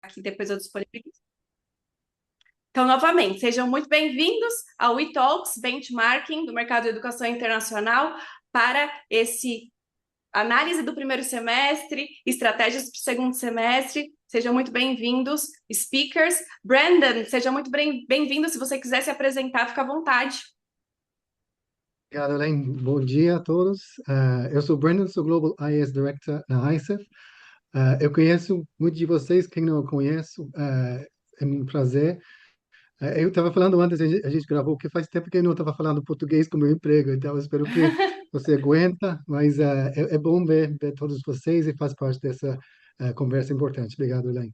aqui depois eu disponibilizo. Então, novamente, sejam muito bem-vindos ao eTalks Benchmarking do Mercado de Educação Internacional para esse análise do primeiro semestre, estratégias para o segundo semestre. Sejam muito bem-vindos, speakers. Brandon, seja muito bem-vindo. Se você quiser se apresentar, fica à vontade. Obrigado, Elaine. Bom dia a todos. Eu sou Brandon, sou Global IS Director na ICEF. Eu conheço muitos de vocês, quem não conheço, é um prazer. Eu estava falando antes, a gente gravou, que faz tempo que eu não estava falando português com meu emprego, então eu espero que você aguenta, mas é bom ver todos vocês e faz parte dessa conversa importante. Obrigado, Elaine.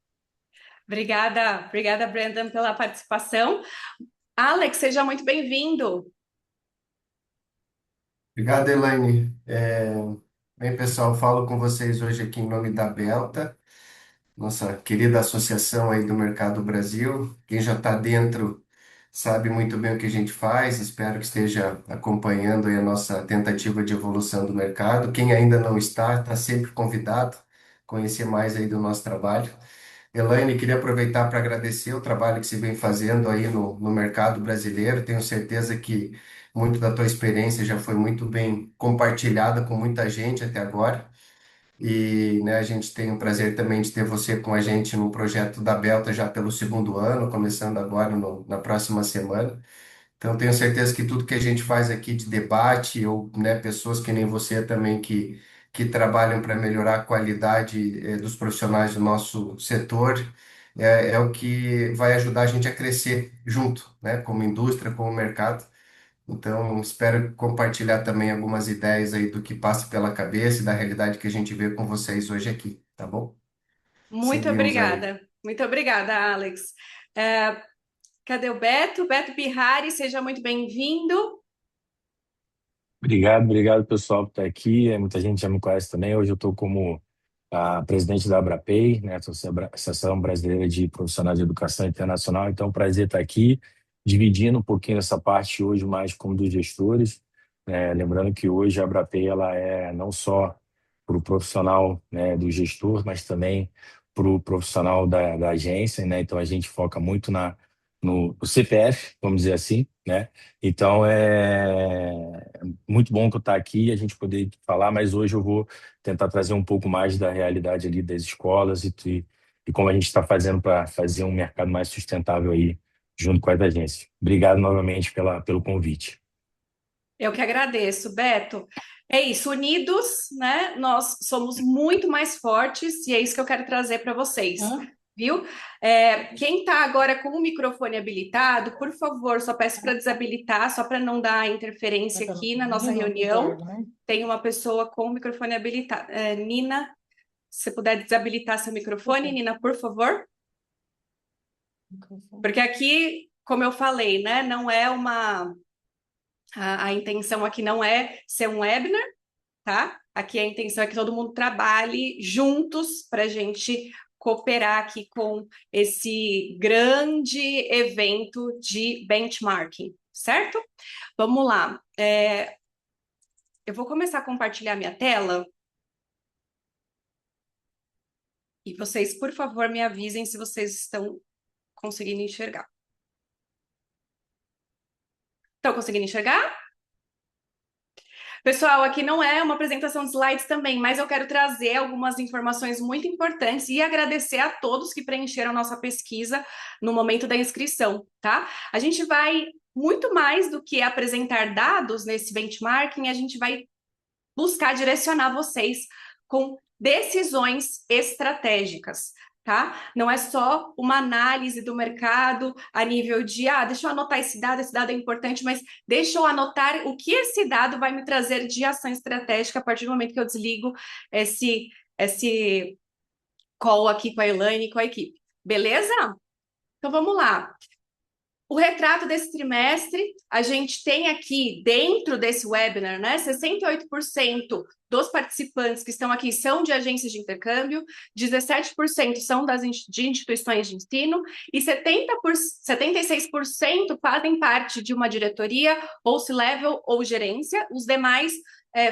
Obrigada, Brandon, pela participação. Alex, seja muito bem-vindo. Obrigado, Elaine. Bem, pessoal, falo com vocês hoje aqui em nome da Belta, nossa querida associação aí do Mercado Brasil. Quem já está dentro sabe muito bem o que a gente faz, espero que esteja acompanhando aí a nossa tentativa de evolução do mercado. Quem ainda não está sempre convidado a conhecer mais aí do nosso trabalho. Elaine, queria aproveitar para agradecer o trabalho que você vem fazendo aí no mercado brasileiro. Tenho certeza que muito da tua experiência já foi muito bem compartilhada com muita gente até agora. E, né, a gente tem o prazer também de ter você com a gente no projeto da Belta já pelo segundo ano, começando agora na próxima semana. Então, tenho certeza que tudo que a gente faz aqui de debate, ou, né, pessoas que nem você também que trabalham para melhorar a qualidade, dos profissionais do nosso setor, é o que vai ajudar a gente a crescer junto, né, como indústria, como mercado. Então, espero compartilhar também algumas ideias aí do que passa pela cabeça e da realidade que a gente vê com vocês hoje aqui, tá bom? Seguimos aí. Muito obrigada, Alex. É, cadê o Beto? Beto Bihari, seja muito bem-vindo. Obrigado pessoal por estar aqui. Muita gente já me conhece também. Hoje eu estou como presidente da Abrapay, né, Associação Brasileira de Profissionais de Educação Internacional. Então, é um prazer estar aqui, dividindo um pouquinho essa parte hoje mais como dos gestores. Lembrando que hoje a Abrapay ela é não só para o profissional, né, do gestor, mas também para o profissional da agência, né? Então, a gente foca muito no CPF, vamos dizer assim, né? Então, é muito bom que eu estar aqui e a gente poder falar, mas hoje eu vou tentar trazer um pouco mais da realidade ali das escolas e como a gente está fazendo para fazer um mercado mais sustentável aí junto com as agências. Obrigado novamente pelo convite. Eu que agradeço, Beto. É isso, unidos, né? Nós somos muito mais fortes e é isso que eu quero trazer para vocês, viu? Quem está agora com o microfone habilitado, por favor, só peço para desabilitar, só para não dar interferência aqui na nossa reunião. Tem uma pessoa com o microfone habilitado. Nina, se você puder desabilitar seu microfone, Nina, por favor. Porque aqui, como eu falei, né, não é uma... A intenção aqui não é ser um webinar, tá? Aqui a intenção é que todo mundo trabalhe juntos para a gente cooperar aqui com esse grande evento de benchmarking, certo? Vamos lá. Eu vou começar a compartilhar minha tela e vocês, por favor, me avisem se vocês estão conseguindo enxergar. Estão conseguindo enxergar? Pessoal, aqui não é uma apresentação de slides também, mas eu quero trazer algumas informações muito importantes e agradecer a todos que preencheram nossa pesquisa no momento da inscrição, tá? A gente vai muito mais do que apresentar dados nesse benchmarking, a gente vai buscar direcionar vocês com decisões estratégicas, tá? Não é só uma análise do mercado a nível de, deixa eu anotar esse dado é importante, mas deixa eu anotar o que esse dado vai me trazer de ação estratégica a partir do momento que eu desligo esse call aqui com a Elaine e com a equipe. Beleza? Então vamos lá. O retrato desse trimestre, a gente tem aqui dentro desse webinar, né, 68% dos participantes que estão aqui são de agências de intercâmbio, 17% são de instituições de ensino e 76% fazem parte de uma diretoria, ou C-level ou gerência, os demais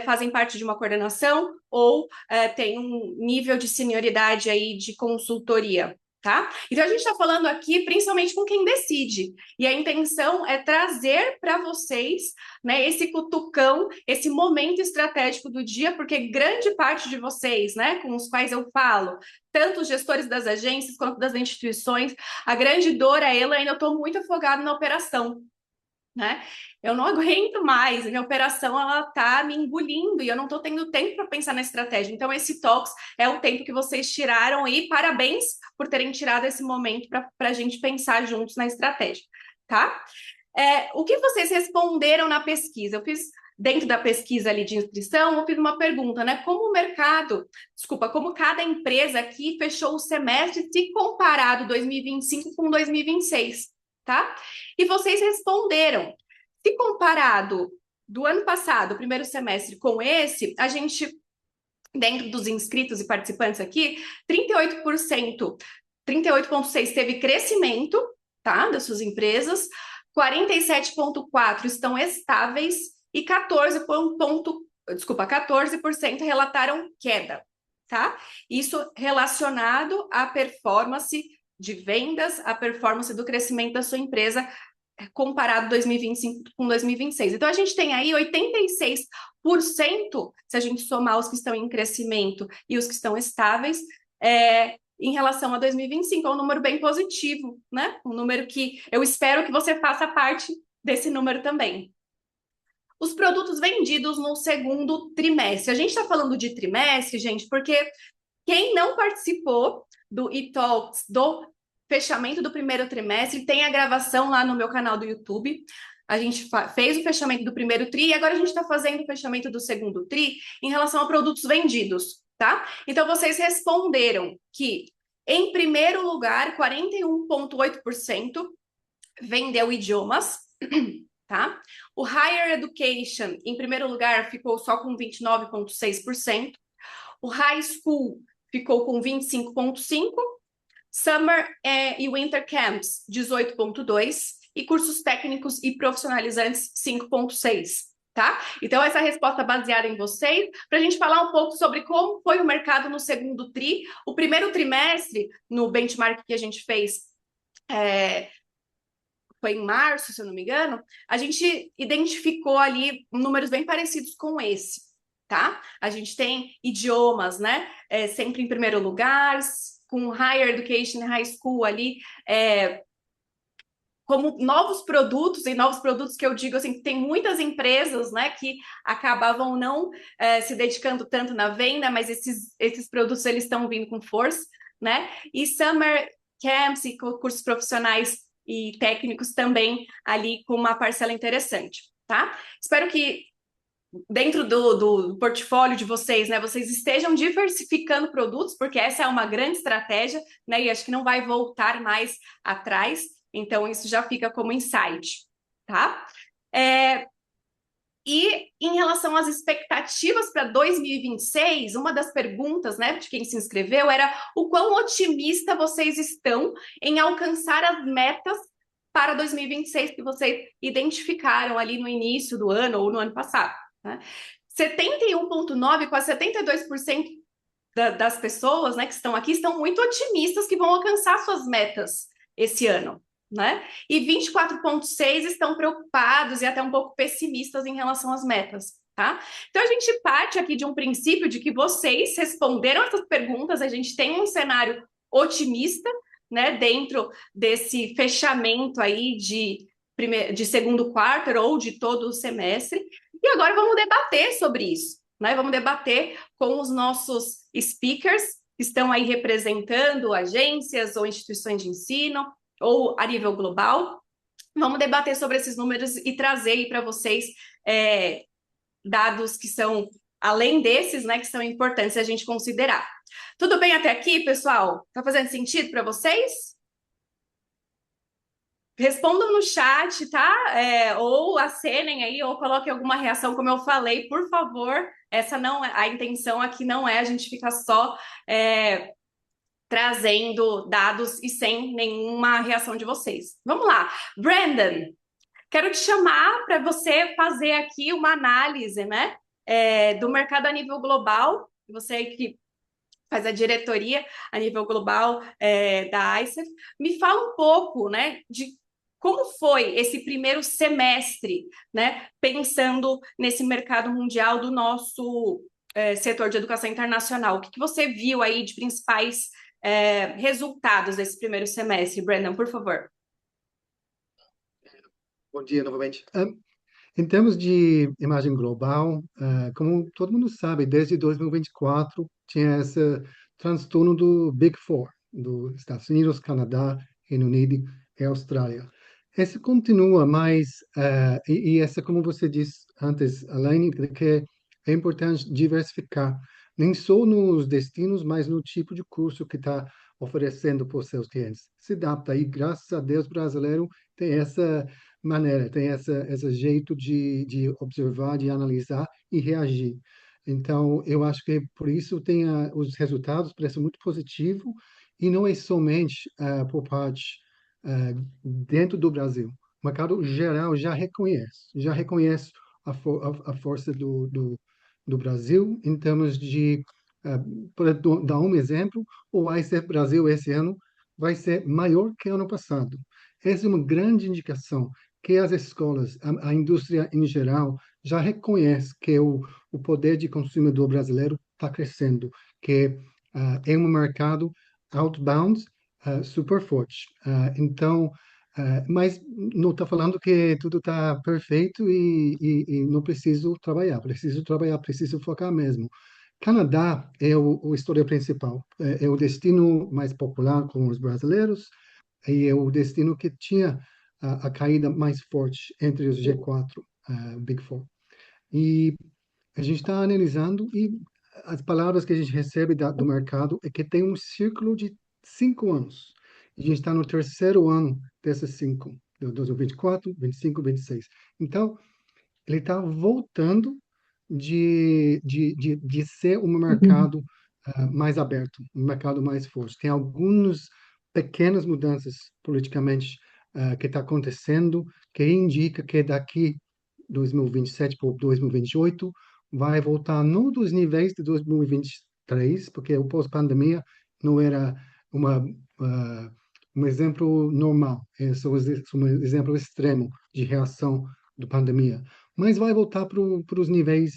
fazem parte de uma coordenação ou têm um nível de senioridade aí de consultoria. tá? Então a gente está falando aqui principalmente com quem decide, e a intenção é trazer para vocês, né, esse cutucão, esse momento estratégico do dia, porque grande parte de vocês, né, com os quais eu falo, tanto os gestores das agências quanto das instituições, a grande dor é eu ainda estou muito afogado na operação, né? Eu não aguento mais, minha operação ela tá me engolindo e eu não estou tendo tempo para pensar na estratégia. Então esse Talks é o tempo que vocês tiraram e parabéns por terem tirado esse momento para a gente pensar juntos na estratégia, tá? O que vocês responderam na pesquisa? Eu fiz dentro da pesquisa ali de inscrição, eu fiz uma pergunta, né? Como cada empresa aqui fechou o semestre se comparado 2025 com 2026, tá? E vocês responderam. Se comparado do ano passado, o primeiro semestre, com esse, a gente, dentro dos inscritos e participantes aqui, 38%, 38,6% teve crescimento, tá? Das suas empresas, 47,4% estão estáveis e 14% relataram queda, tá? Isso relacionado à performance de vendas, à performance do crescimento da sua empresa, comparado 2025 com 2026. Então, a gente tem aí 86%, se a gente somar os que estão em crescimento e os que estão estáveis, em relação a 2025. É um número bem positivo, né? Um número que eu espero que você faça parte desse número também. Os produtos vendidos no segundo trimestre. A gente está falando de trimestre, gente, porque quem não participou do eTalks do fechamento do primeiro trimestre, tem a gravação lá no meu canal do YouTube. A gente fez o fechamento do primeiro TRI e agora a gente está fazendo o fechamento do segundo TRI em relação a produtos vendidos, tá? Então, vocês responderam que, em primeiro lugar, 41,8% vendeu idiomas, tá? O Higher Education, em primeiro lugar, ficou só com 29,6%. O High School ficou com 25,5%. Summer e Winter Camps, 18,2%, e cursos técnicos e profissionalizantes, 5,6%, tá? Então, essa resposta baseada em vocês, para a gente falar um pouco sobre como foi o mercado no segundo TRI. O primeiro trimestre, no benchmark que a gente fez, foi em março, se eu não me engano, a gente identificou ali números bem parecidos com esse, tá? A gente tem idiomas, né? Sempre em primeiro lugar, com Higher Education e High School ali, como novos produtos, e novos produtos que eu digo assim, que tem muitas empresas, né, que acabavam não se dedicando tanto na venda, mas esses produtos eles estão vindo com força, né? E Summer Camps e cursos profissionais e técnicos também ali com uma parcela interessante, tá? Espero que dentro do portfólio de vocês, né, vocês estejam diversificando produtos, porque essa é uma grande estratégia, né, e acho que não vai voltar mais atrás, então isso já fica como insight, tá? E em relação às expectativas para 2026, uma das perguntas, né, de quem se inscreveu era o quão otimista vocês estão em alcançar as metas para 2026 que vocês identificaram ali no início do ano ou no ano passado, né? 71,9%, quase 72% das pessoas, né, que estão aqui estão muito otimistas que vão alcançar suas metas esse ano, né? E 24,6% estão preocupados e até um pouco pessimistas em relação às metas, tá? Então a gente parte aqui de um princípio de que vocês responderam essas perguntas, a gente tem um cenário otimista, né, dentro desse fechamento aí de segundo quarto ou de todo o semestre. E agora vamos debater sobre isso, né? Vamos debater com os nossos speakers que estão aí representando agências ou instituições de ensino ou a nível global. Vamos debater sobre esses números e trazer aí para vocês dados que são, além desses, né, que são importantes a gente considerar. Tudo bem até aqui, pessoal? Tá fazendo sentido para vocês? Respondam no chat, tá? Ou acenem aí, ou coloquem alguma reação, como eu falei, por favor. Essa não é a intenção aqui, não é a gente ficar só trazendo dados e sem nenhuma reação de vocês. Vamos lá. Brandon, quero te chamar para você fazer aqui uma análise, né, do mercado a nível global. Você que faz a diretoria a nível global da ICEF. Me fala um pouco, né, de como foi esse primeiro semestre, né, pensando nesse mercado mundial do nosso setor de educação internacional. O que você viu aí de principais resultados desse primeiro semestre, Brandon, por favor? Bom dia novamente. Em termos de imagem global, como todo mundo sabe, desde 2024 tinha esse transtorno do Big Four, dos Estados Unidos, Canadá, Reino Unido e Austrália. Esse continua, mas, e essa, como você disse antes, Elaine, de que é importante diversificar, nem só nos destinos, mas no tipo de curso que está oferecendo para os seus clientes. Se adapta, e graças a Deus, o brasileiro tem essa maneira, tem esse jeito de observar, de analisar e reagir. Então, eu acho que por isso tem os resultados parecem muito positivos e não é somente por parte dentro do Brasil. O mercado geral já reconhece a força do Brasil em termos de, para dar um exemplo, o ICEF Brasil esse ano vai ser maior que ano passado. Essa é uma grande indicação que as escolas, a indústria em geral, já reconhece que o poder de consumidor brasileiro está crescendo, que é um mercado outbound super forte. Então, mas não está falando que tudo está perfeito e não preciso trabalhar, preciso focar mesmo. Canadá é o história principal, é o destino mais popular com os brasileiros, e é o destino que tinha a caída mais forte entre os G4, Big Four. E a gente está analisando e as palavras que a gente recebe do mercado é que tem um ciclo de 5 anos. E a gente está no terceiro ano desses 5, 2024, 25, 26. Então, ele está voltando de ser um mercado mais aberto, um mercado mais forte. Tem algumas pequenas mudanças politicamente que está acontecendo, que indica que daqui 2027 para 2028 vai voltar não dos níveis de 2023, porque o pós-pandemia não era uma, um exemplo normal, é só um exemplo extremo de reação da pandemia, mas vai voltar para os níveis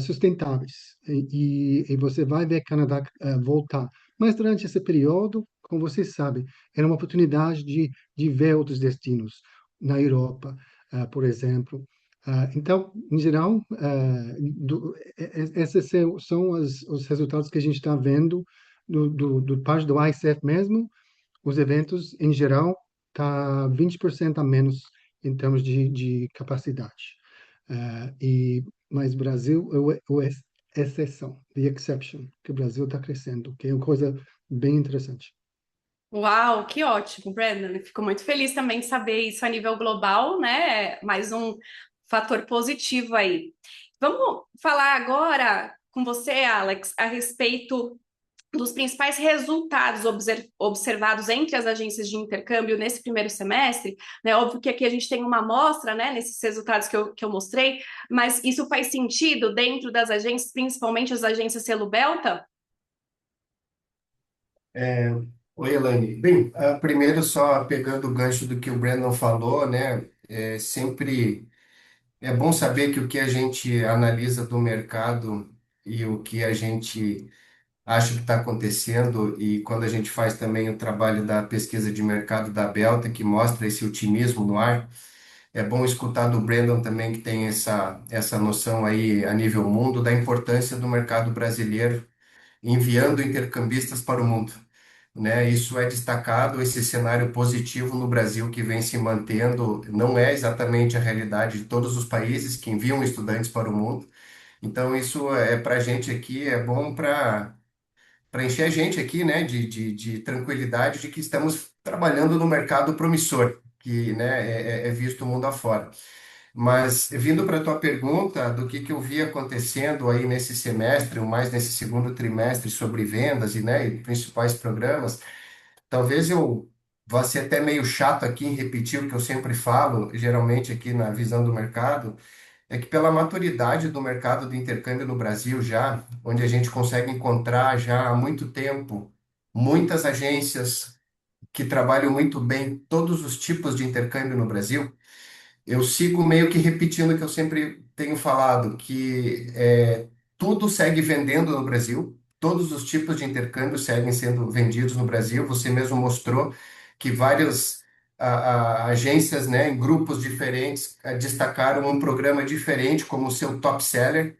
sustentáveis e você vai ver Canadá voltar. Mas durante esse período, como você sabe, era uma oportunidade de ver outros destinos na Europa, por exemplo. Então, em geral, esses são os resultados que a gente está vendo do parte do ICF mesmo. Os eventos, em geral, tá 20% a menos em termos de capacidade. Mas Brasil é exceção, the exception, que o Brasil está crescendo, que é uma coisa bem interessante. Uau, que ótimo, Brandon. Fico muito feliz também de saber isso a nível global, né? Mais um fator positivo aí. Vamos falar agora com você, Alex, a respeito dos principais resultados observados entre as agências de intercâmbio nesse primeiro semestre, né? Óbvio que aqui a gente tem uma amostra, né, nesses resultados que eu mostrei, mas isso faz sentido dentro das agências, principalmente as agências Selo Belta? É, Oi, Elaine. Bem, primeiro só pegando o gancho do que o Brandon falou, né? Sempre é bom saber que o que a gente analisa do mercado e o que a gente acha que está acontecendo, e quando a gente faz também o trabalho da pesquisa de mercado da Belta, que mostra esse otimismo no ar, é bom escutar do Brandon também, que tem essa noção aí a nível mundo da importância do mercado brasileiro enviando intercambistas para o mundo, né? Isso é destacado, esse cenário positivo no Brasil que vem se mantendo, não é exatamente a realidade de todos os países que enviam estudantes para o mundo. Então, isso é para a gente aqui, é bom para encher a gente aqui, né, de tranquilidade de que estamos trabalhando no mercado promissor, que, né, é visto mundo afora. Mas, vindo para a tua pergunta do que eu vi acontecendo aí nesse semestre, ou mais nesse segundo trimestre, sobre vendas e, né, e principais programas, talvez eu vá ser até meio chato aqui em repetir o que eu sempre falo, geralmente aqui na visão do mercado, é que pela maturidade do mercado do intercâmbio no Brasil já, onde a gente consegue encontrar já há muito tempo muitas agências que trabalham muito bem todos os tipos de intercâmbio no Brasil, eu sigo meio que repetindo o que eu sempre tenho falado, que tudo segue vendendo no Brasil, todos os tipos de intercâmbio seguem sendo vendidos no Brasil. Você mesmo mostrou que várias agências, né, em grupos diferentes, destacaram um programa diferente como o seu top seller.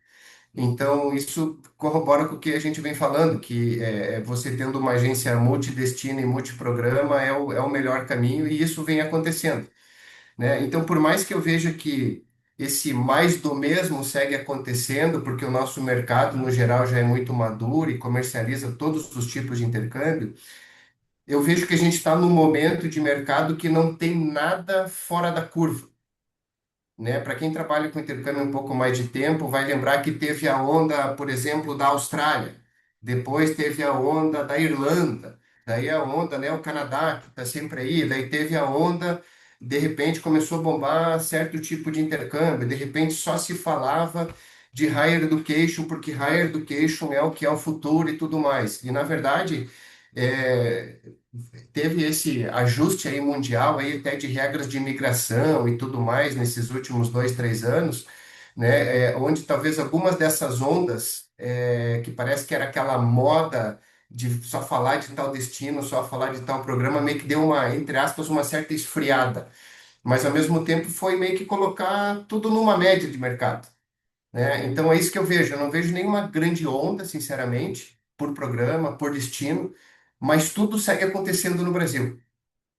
Então, isso corrobora com o que a gente vem falando, que você tendo uma agência multidestino e multiprograma é o melhor caminho, e isso vem acontecendo, né? Então, por mais que eu veja que esse mais do mesmo segue acontecendo, porque o nosso mercado, no geral, já é muito maduro e comercializa todos os tipos de intercâmbio, eu vejo que a gente está num momento de mercado que não tem nada fora da curva, né? Para quem trabalha com intercâmbio um pouco mais de tempo, vai lembrar que teve a onda, por exemplo, da Austrália, depois teve a onda da Irlanda, daí a onda, né, o Canadá, que está sempre aí, daí teve a onda, de repente começou a bombar certo tipo de intercâmbio, de repente só se falava de higher education, porque higher education é o que é o futuro e tudo mais. E, na verdade, é, teve esse ajuste aí mundial aí até de regras de imigração e tudo mais nesses últimos 2, 3 anos, né? Onde talvez algumas dessas ondas que parece que era aquela moda de só falar de tal destino, só falar de tal programa, meio que deu uma, entre aspas, uma certa esfriada. Mas ao mesmo tempo foi meio que colocar tudo numa média de mercado, né? Então é isso que eu vejo. Eu não vejo nenhuma grande onda, sinceramente, por programa, por destino, mas tudo segue acontecendo no Brasil.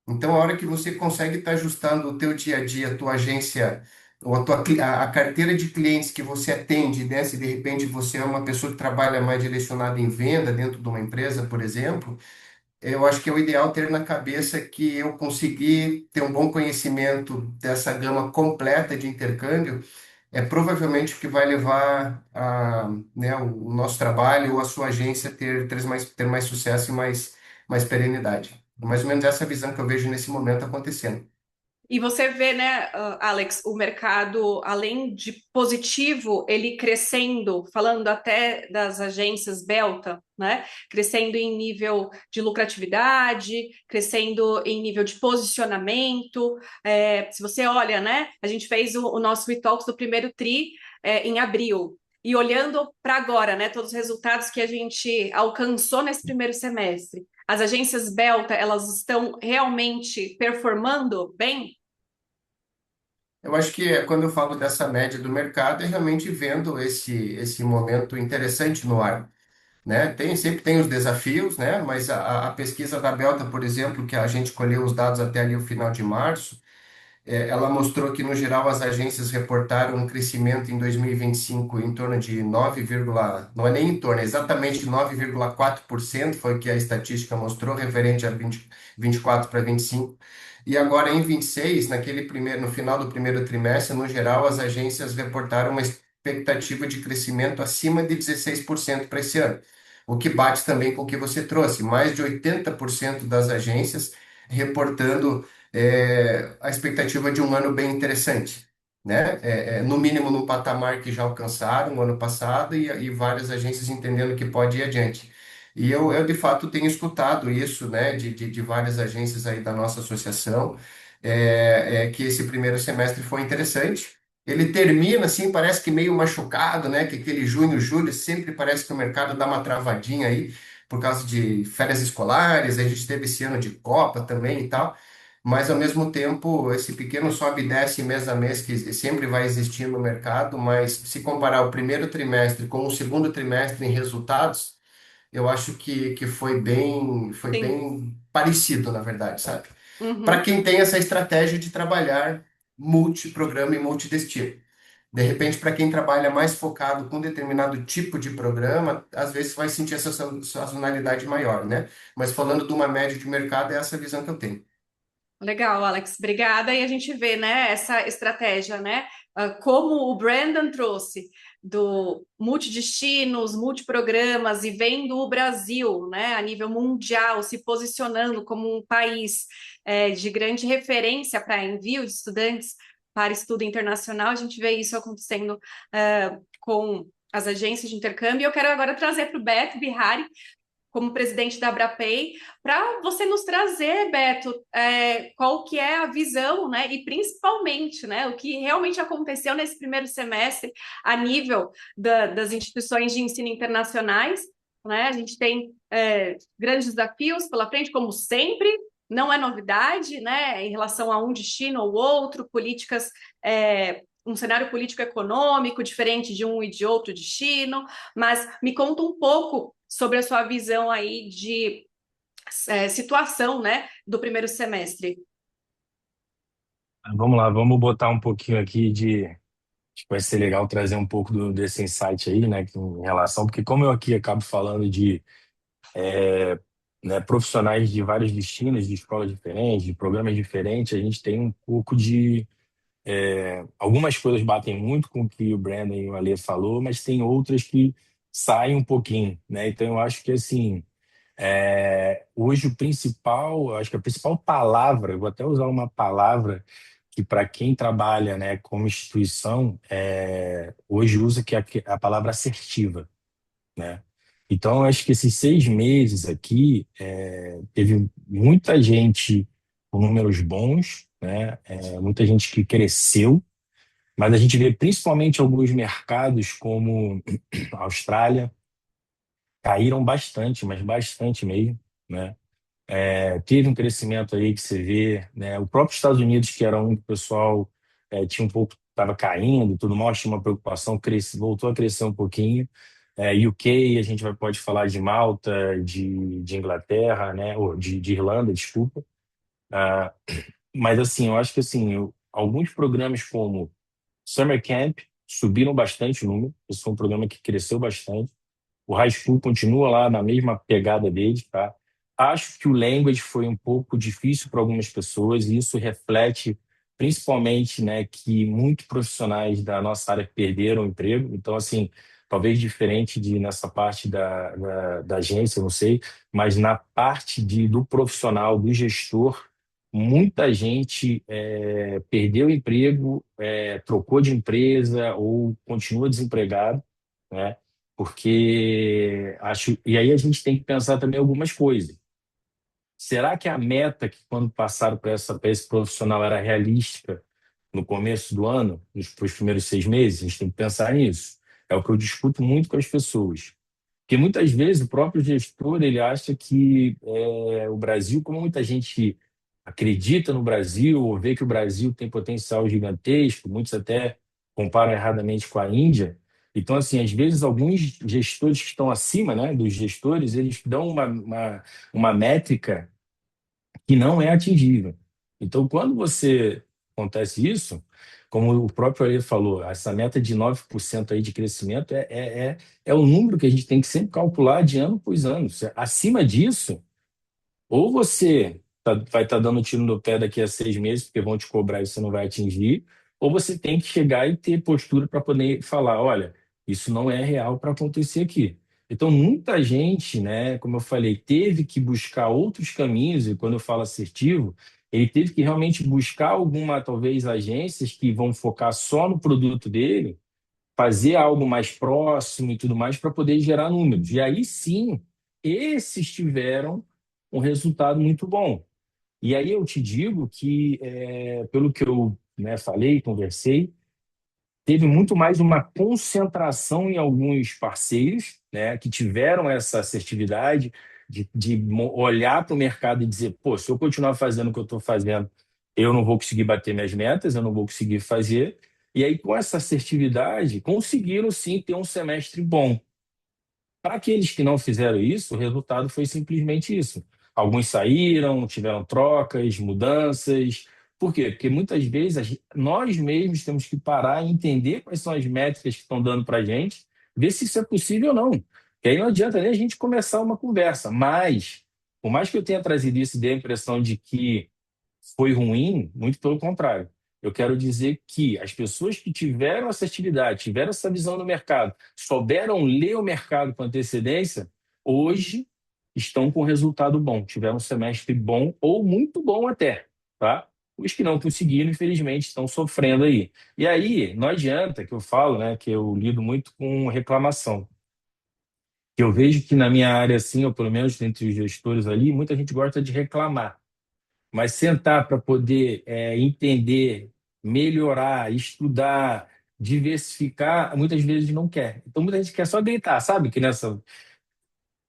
Então, a hora que você consegue estar ajustando o teu dia a dia, a tua agência, ou a carteira de clientes que você atende, né? Se de repente você é uma pessoa que trabalha mais direcionada em venda dentro de uma empresa, por exemplo, eu acho que é o ideal ter na cabeça que eu consegui ter um bom conhecimento dessa gama completa de intercâmbio, provavelmente o que vai levar né, o nosso trabalho ou a sua agência ter mais sucesso e mais perenidade. Mais ou menos essa visão que eu vejo nesse momento acontecendo. E você vê, né, Alex, o mercado, além de positivo, ele crescendo, falando até das agências Belta, né, crescendo em nível de lucratividade, crescendo em nível de posicionamento. Se você olha, né, a gente fez o nosso Talks do primeiro TRI em abril. E olhando para agora, né, todos os resultados que a gente alcançou nesse primeiro semestre, as agências Belta, elas estão realmente performando bem? Eu acho que quando eu falo dessa média do mercado, é realmente vendo esse momento interessante no ar, né? Sempre tem os desafios, né? Mas a pesquisa da Belta, por exemplo, que a gente colheu os dados até ali o final de março, ela mostrou que, no geral, as agências reportaram um crescimento em 2025 em torno de 9, não é nem em torno, é exatamente 9,4% foi o que a estatística mostrou, referente a 24 para 25. E agora, em 26, no final do primeiro trimestre, no geral, as agências reportaram uma expectativa de crescimento acima de 16% para esse ano, o que bate também com o que você trouxe, mais de 80% das agências reportando a expectativa de um ano bem interessante, né? No mínimo no patamar que já alcançaram no ano passado e várias agências entendendo que pode ir adiante. E eu de fato tenho escutado isso, né, de várias agências aí da nossa associação, que esse primeiro semestre foi interessante. Ele termina assim, parece que meio machucado, né? Que aquele junho, julho, sempre parece que o mercado dá uma travadinha aí por causa de férias escolares. A gente teve esse ano de Copa também e tal, mas ao mesmo tempo esse pequeno sobe e desce mês a mês que sempre vai existir no mercado, mas se comparar o primeiro trimestre com o segundo trimestre em resultados, eu acho que foi Sim. bem parecido, na verdade, sabe? Para Uhum. quem tem essa estratégia de trabalhar multiprograma e multidestino. De repente, para quem trabalha mais focado com determinado tipo de programa, às vezes vai sentir essa sazonalidade maior, né? Mas falando de uma média de mercado, é essa a visão que eu tenho. Legal, Alex, obrigada. E a gente vê, né, essa estratégia, né, como o Brandon trouxe do multidestinos, multiprogramas e vendo o Brasil, né, a nível mundial, se posicionando como um país de grande referência para envio de estudantes para estudo internacional. A gente vê isso acontecendo com as agências de intercâmbio. Eu quero agora trazer para o Beto Bihari, como presidente da Abrapay, para você nos trazer, Beto, qual que é a visão, né, e principalmente, né, o que realmente aconteceu nesse primeiro semestre a nível das instituições de ensino internacionais, né? A gente tem grandes desafios pela frente, como sempre, não é novidade, né, em relação a um destino ou outro, políticas, um cenário político-econômico diferente de um e de outro destino, mas me conta um pouco sobre a sua visão aí de situação, né, do primeiro semestre. Vamos lá, vamos botar um pouquinho aqui acho que vai ser legal trazer um pouco desse insight aí, né, em relação, porque como eu aqui acabo falando de né, profissionais de vários destinos, de escolas diferentes, de programas diferentes, a gente tem um pouco de algumas coisas batem muito com o que o Brandon e o Ale falou, mas tem outras que saem um pouquinho, né? Então eu acho que assim, hoje o principal, eu acho que a principal palavra, eu vou até usar uma palavra que para quem trabalha, né, como instituição, hoje usa que é a palavra assertiva, né? Então, eu acho que esses 6 meses aqui, teve muita gente com números bons, né? Muita gente que cresceu, mas a gente vê principalmente alguns mercados como a Austrália caíram bastante, mas bastante mesmo, né? Teve um crescimento aí que você vê, né? O próprio Estados Unidos, que era um que o pessoal tinha um pouco, estava caindo, e tudo mais, tinha uma preocupação, voltou a crescer um pouquinho. UK, a gente pode falar de Malta, de Inglaterra, né? Ou de Irlanda, desculpa. Ah, mas assim, eu acho que assim, alguns programas como Summer Camp subiram bastante o número. Esse foi um programa que cresceu bastante. O High School continua lá na mesma pegada dele, tá? Acho que o Language foi um pouco difícil para algumas pessoas e isso reflete principalmente, né, que muitos profissionais da nossa área perderam o emprego. Então, assim, talvez diferente de nessa parte da agência, não sei, mas na parte do profissional, do gestor, muita gente perdeu o emprego, trocou de empresa ou continua desempregado, né? Porque acho. E aí a gente tem que pensar também algumas coisas. Será que a meta que, quando passaram para esse profissional, era realística no começo do ano, nos primeiros 6 meses? A gente tem que pensar nisso. É o que eu discuto muito com as pessoas. Porque muitas vezes o próprio gestor ele acha que o Brasil, como muita gente acredita no Brasil, ou vê que o Brasil tem potencial gigantesco, muitos até comparam erradamente com a Índia. Então, assim, às vezes alguns gestores que estão acima, né, dos gestores, eles dão uma métrica que não é atingível. Então, quando você acontece isso, como o próprio Ariel falou, essa meta de 9% aí de crescimento é o número que a gente tem que sempre calcular de ano por ano. Acima disso, ou você vai estar dando tiro no pé daqui a 6 meses, porque vão te cobrar e você não vai atingir, ou você tem que chegar e ter postura para poder falar, olha, isso não é real para acontecer aqui. Então, muita gente, né, como eu falei, teve que buscar outros caminhos, e quando eu falo assertivo, ele teve que realmente buscar talvez, agências que vão focar só no produto dele, fazer algo mais próximo e tudo mais para poder gerar números. E aí sim, esses tiveram um resultado muito bom. E aí eu te digo que, pelo que eu, né, falei, conversei, teve muito mais uma concentração em alguns parceiros, né, que tiveram essa assertividade de olhar para o mercado e dizer, pô, se eu continuar fazendo o que eu estou fazendo, eu não vou conseguir bater minhas metas, eu não vou conseguir fazer. E aí, com essa assertividade, conseguiram sim ter um semestre bom. Para aqueles que não fizeram isso, o resultado foi simplesmente isso. Alguns saíram, tiveram trocas, mudanças. Por quê? Porque muitas vezes nós mesmos temos que parar e entender quais são as métricas que estão dando para a gente, ver se isso é possível ou não. Porque aí não adianta nem a gente começar uma conversa. Mas, por mais que eu tenha trazido isso e dê a impressão de que foi ruim, muito pelo contrário. Eu quero dizer que as pessoas que tiveram essa atividade, tiveram essa visão do mercado, souberam ler o mercado com antecedência, hoje estão com resultado bom, tiveram um semestre bom ou muito bom até, tá? Os que não conseguiram, infelizmente, estão sofrendo aí. E aí, não adianta que eu falo, né, que eu lido muito com reclamação. Eu vejo que na minha área, assim, ou pelo menos entre os gestores ali, muita gente gosta de reclamar. Mas sentar para poder entender, melhorar, estudar, diversificar, muitas vezes não quer. Então, muita gente quer só gritar, sabe? Que nessa.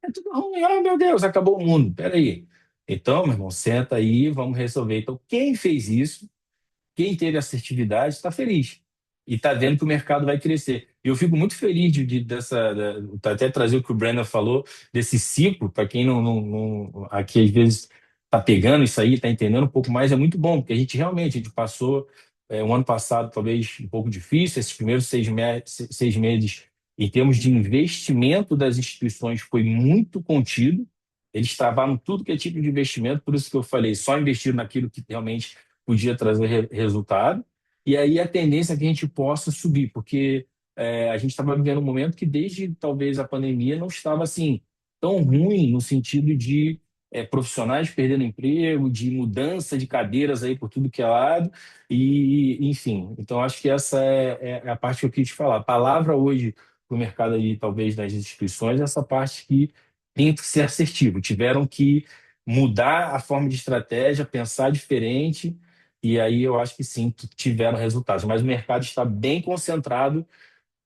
É tudo ruim, ai meu Deus, acabou o mundo. Peraí. Então, meu irmão, senta aí, vamos resolver. Então, quem fez isso, quem teve assertividade, está feliz. E está vendo que o mercado vai crescer. E eu fico muito feliz até trazer o que o Brandon falou, desse ciclo, para quem aqui às vezes está pegando isso aí, está entendendo um pouco mais, é muito bom, porque a gente passou um ano passado talvez um pouco difícil, esses primeiros 6 meses, em termos de investimento das instituições, foi muito contido. Eles travaram tudo que é tipo de investimento, por isso que eu falei, só investiram naquilo que realmente podia trazer resultado. E aí a tendência é que a gente possa subir, porque a gente estava vivendo um momento que desde talvez a pandemia não estava assim tão ruim no sentido de profissionais perdendo emprego, de mudança de cadeiras aí por tudo que é lado, e enfim. Então acho que essa é a parte que eu quis te falar. A palavra hoje para o mercado aí, talvez das instituições, é essa parte que tem que ser assertivo. Tiveram que mudar a forma de estratégia, pensar diferente, e aí eu acho que sim, tiveram resultados. Mas o mercado está bem concentrado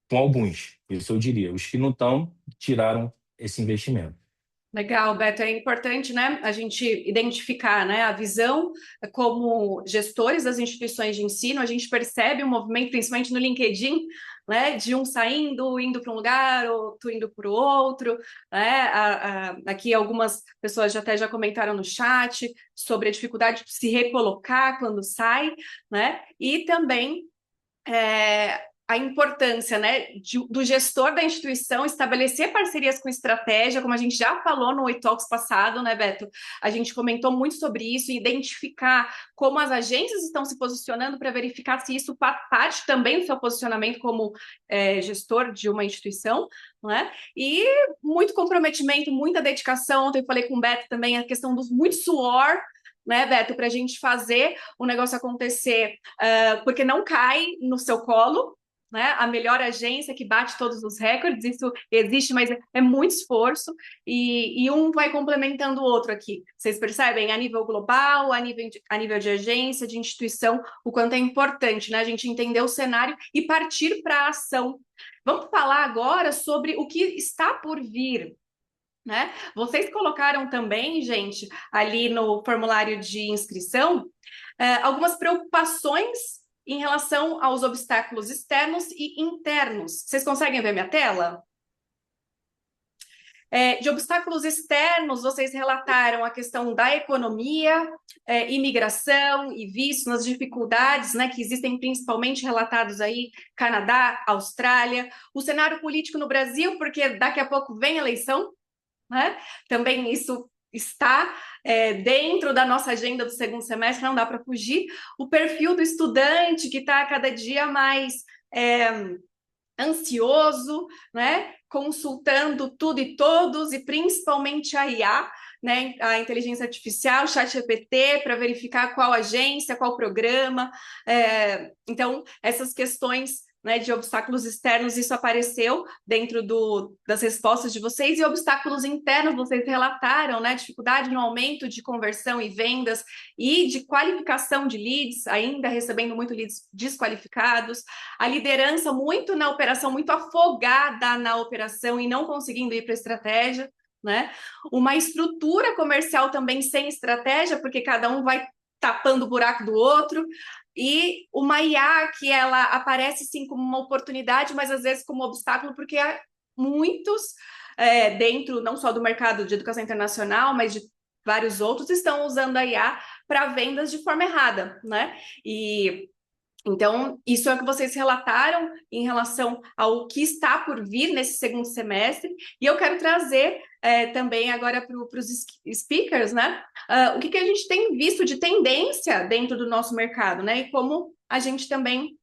com alguns, isso eu diria. Os que não estão, tiraram esse investimento. Legal, Beto, é importante, né, a gente identificar, né, a visão como gestores das instituições de ensino. A gente percebe um movimento, principalmente no LinkedIn, né, de um saindo, indo para um lugar, outro indo para o outro, né, aqui algumas pessoas até já comentaram no chat sobre a dificuldade de se recolocar quando sai, né, e também a importância, né, do gestor da instituição estabelecer parcerias com estratégia, como a gente já falou no Talks passado, né, Beto? A gente comentou muito sobre isso, identificar como as agências estão se posicionando para verificar se isso faz parte também do seu posicionamento como gestor de uma instituição, né? E muito comprometimento, muita dedicação. Ontem eu falei com o Beto também a questão do muito suor, né, Beto, para a gente fazer o negócio acontecer, porque não cai no seu colo, né? A melhor agência que bate todos os recordes, isso existe, mas é muito esforço, e um vai complementando o outro aqui. Vocês percebem? A nível global, a nível de agência, de instituição, o quanto é importante, né? A gente entender o cenário e partir para a ação. Vamos falar agora sobre o que está por vir, né? Vocês colocaram também, gente, ali no formulário de inscrição, algumas preocupações em relação aos obstáculos externos e internos. Vocês conseguem ver minha tela? De obstáculos externos, vocês relataram a questão da economia, imigração e visto, nas dificuldades, né, que existem principalmente relatados aí, Canadá, Austrália, o cenário político no Brasil, porque daqui a pouco vem eleição, né? Também isso está dentro da nossa agenda do segundo semestre, não dá para fugir. O perfil do estudante que está cada dia mais ansioso, né? Consultando tudo e todos, e principalmente a IA, né? A inteligência artificial, ChatGPT, para verificar qual agência, qual programa. Então, essas questões, né, de obstáculos externos, isso apareceu dentro das respostas de vocês. E obstáculos internos, vocês relataram, né, dificuldade no aumento de conversão e vendas e de qualificação de leads, ainda recebendo muito leads desqualificados, a liderança muito na operação, muito afogada na operação e não conseguindo ir para a estratégia, né? Uma estrutura comercial também sem estratégia, porque cada um vai tapando o buraco do outro, e uma IA que ela aparece sim como uma oportunidade, mas às vezes como obstáculo, porque há muitos dentro não só do mercado de educação internacional, mas de vários outros estão usando a IA para vendas de forma errada, né? E então, isso é o que vocês relataram em relação ao que está por vir nesse segundo semestre, e eu quero trazer também agora para os speakers, né? O que a gente tem visto de tendência dentro do nosso mercado, né? E como a gente também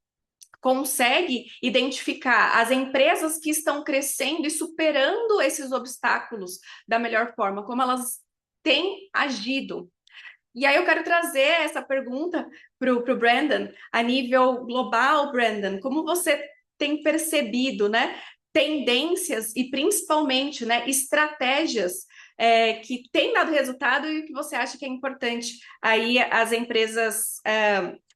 consegue identificar as empresas que estão crescendo e superando esses obstáculos da melhor forma, como elas têm agido. E aí eu quero trazer essa pergunta para o Brandon, a nível global, Brandon, como você tem percebido, né, tendências e principalmente, né, estratégias que têm dado resultado e o que você acha que é importante aí as empresas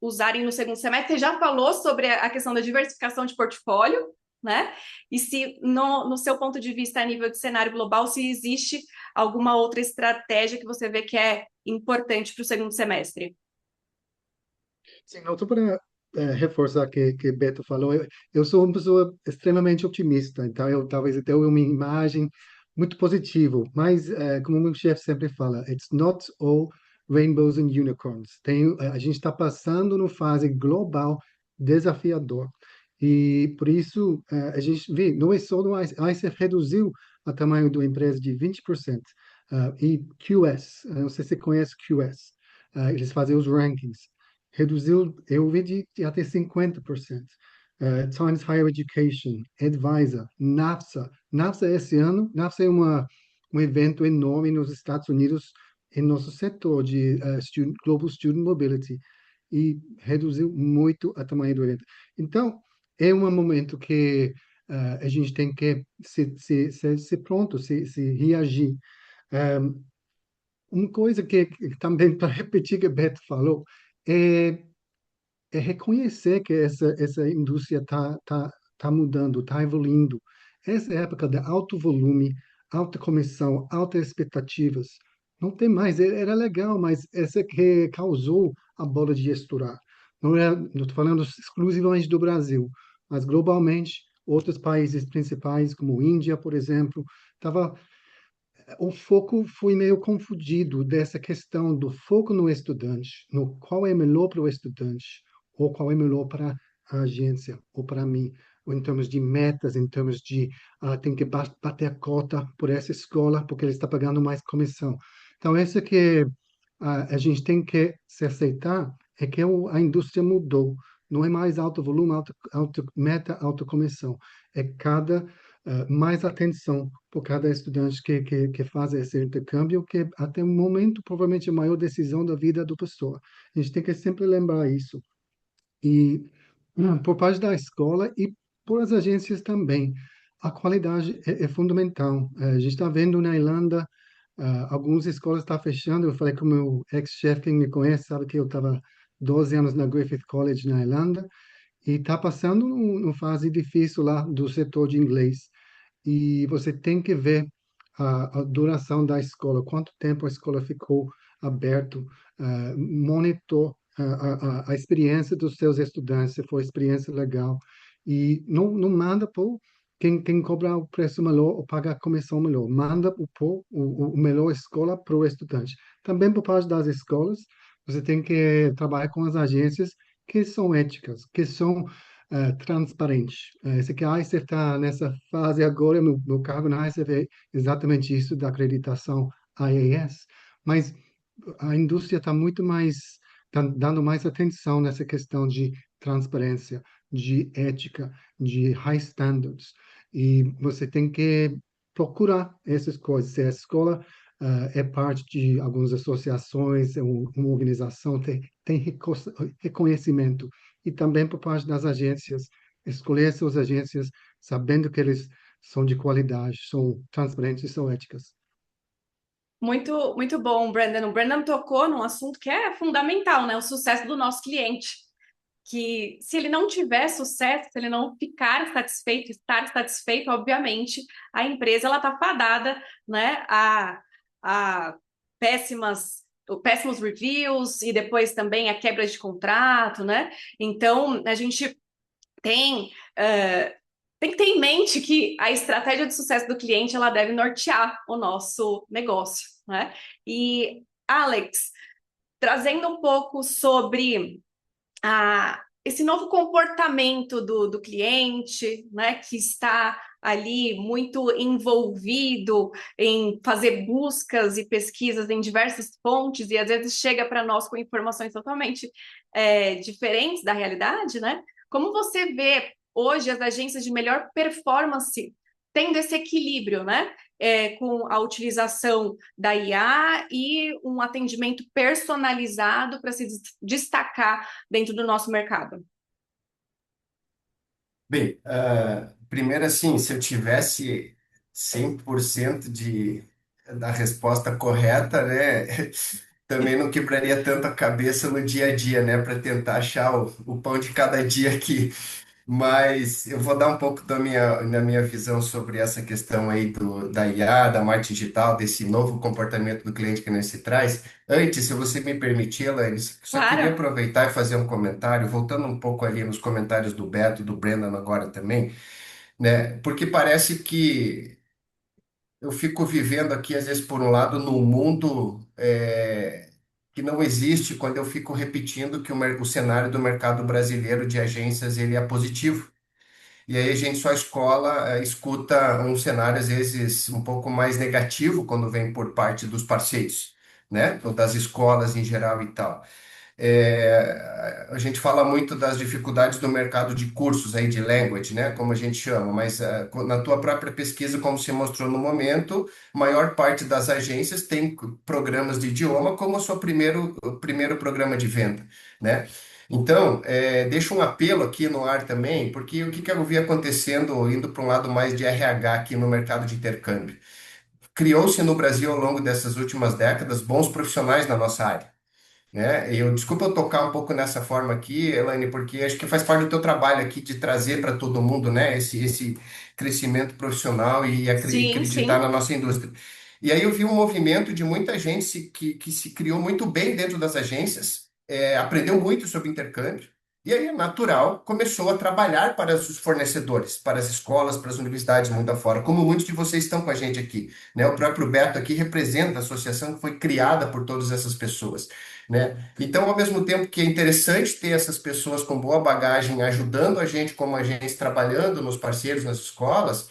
usarem no segundo semestre? Você já falou sobre a questão da diversificação de portfólio, né? E se no seu ponto de vista a nível de cenário global, se existe alguma outra estratégia que você vê que é importante para o segundo semestre? Sim, não, só para reforçar que Beto falou, eu sou uma pessoa extremamente otimista, então eu talvez eu tenha uma imagem muito positiva, mas como o meu chefe sempre fala, it's not all rainbows and unicorns. A gente está passando numa fase global desafiador e por isso a gente vê, não é só no ICE, a ICF reduziu o tamanho da empresa de 20%, e QS, não sei se você conhece QS, eles fazem os rankings reduziu, eu vi de até 50%. Times Higher Education, Advisor, NAFSA. NAFSA esse ano, NAFSA é um evento enorme nos Estados Unidos em nosso setor de Global Student Mobility e reduziu muito o tamanho do evento. Então, é um momento que a gente tem que se pronto, se reagir. Uma coisa que também, para repetir que o Beto falou, é reconhecer que essa indústria tá mudando, está evoluindo. Essa época de alto volume, alta comissão, altas expectativas, não tem mais. Era legal, mas essa que causou a bola de estourar. Não estou falando exclusivamente do Brasil, mas globalmente, outros países principais, como Índia, por exemplo, tava o foco foi meio confundido dessa questão do foco no estudante, no qual é melhor para o estudante, ou qual é melhor para a agência, ou para mim, ou em termos de metas, em termos de tem que bater a cota por essa escola, porque ele está pagando mais comissão. Então, essa que a gente tem que se aceitar, é que a indústria mudou. Não é mais alto volume, alto meta, alta comissão. É mais atenção por cada estudante que faz esse intercâmbio, que até o momento provavelmente é a maior decisão da vida da pessoa. A gente tem que sempre lembrar isso. E por parte da escola e por as agências também, a qualidade é fundamental. A gente está vendo na Irlanda, algumas escolas estão fechando. Eu falei com o meu ex-chefe, quem me conhece, sabe que eu estava 12 anos na Griffith College na Irlanda, e está passando uma fase difícil lá do setor de inglês. E você tem que ver a duração da escola, quanto tempo a escola ficou aberto, monitor a experiência dos seus estudantes, se for experiência legal, e não manda por quem cobrar o preço melhor ou pagar a comissão melhor, manda o melhor escola para o estudante. Também por parte das escolas, você tem que trabalhar com as agências que são éticas, que são transparente. Esse que a ICEF está nessa fase agora, no cargo na ICEF é exatamente isso, da acreditação IAS, mas a indústria está muito mais, tá dando mais atenção nessa questão de transparência, de ética, de high standards, e você tem que procurar essas coisas. Se a escola é parte de algumas associações, uma organização, tem reconhecimento, e também por parte das agências, escolher suas agências sabendo que eles são de qualidade, são transparentes e são éticas. Muito, muito bom, Brandon. O Brandon tocou num assunto que é fundamental, né? O sucesso do nosso cliente. Que se ele não tiver sucesso, se ele não ficar satisfeito, estar satisfeito, obviamente, a empresa ela está fadada, né, a péssimos reviews e depois também a quebra de contrato, né? Então a gente tem tem que ter em mente que a estratégia de sucesso do cliente ela deve nortear o nosso negócio, né? E Alex, trazendo um pouco sobre esse novo comportamento do cliente, né, que está ali muito envolvido em fazer buscas e pesquisas em diversas fontes e às vezes chega para nós com informações totalmente diferentes da realidade, né? Como você vê hoje as agências de melhor performance tendo esse equilíbrio, né? com a utilização da IA e um atendimento personalizado para se destacar dentro do nosso mercado? Bem, primeiro assim, se eu tivesse 100% da resposta correta, né, também não quebraria tanto a cabeça no dia a dia, né, para tentar achar o pão de cada dia aqui. Mas eu vou dar um pouco da minha visão sobre essa questão aí da IA, da marketing digital, desse novo comportamento do cliente que nós se traz. Antes, se você me permitir, Elaine, só queria Claro. aproveitar e fazer um comentário, voltando um pouco ali nos comentários do Beto, do Brandon agora também, né? Porque parece que eu fico vivendo aqui, às vezes, por um lado, num mundo que não existe, quando eu fico repetindo que o cenário do mercado brasileiro de agências ele é positivo. E aí a gente só escuta um cenário, às vezes, um pouco mais negativo quando vem por parte dos parceiros, né? Ou das escolas em geral e tal. A gente fala muito das dificuldades do mercado de cursos aí de language, né, como a gente chama, mas na tua própria pesquisa, como se mostrou no momento, maior parte das agências tem programas de idioma como o primeiro programa de venda, né? Então, deixa um apelo aqui no ar também, porque o que que eu vi acontecendo, indo para um lado mais de RH aqui no mercado de intercâmbio? Criou-se no Brasil, ao longo dessas últimas décadas, bons profissionais na nossa área, né? Desculpa eu tocar um pouco nessa forma aqui, Elaine, porque acho que faz parte do teu trabalho aqui de trazer para todo mundo, né, esse crescimento profissional e Sim, acreditar sim. na nossa indústria. E aí eu vi um movimento de muita gente que se criou muito bem dentro das agências, aprendeu muito sobre intercâmbio, e aí é natural, começou a trabalhar para os fornecedores, para as escolas, para as universidades mundo afora, como muitos de vocês estão com a gente aqui, né? O próprio Beto aqui representa a associação que foi criada por todas essas pessoas, né? Então, ao mesmo tempo que é interessante ter essas pessoas com boa bagagem ajudando a gente como agentes, trabalhando nos parceiros, nas escolas,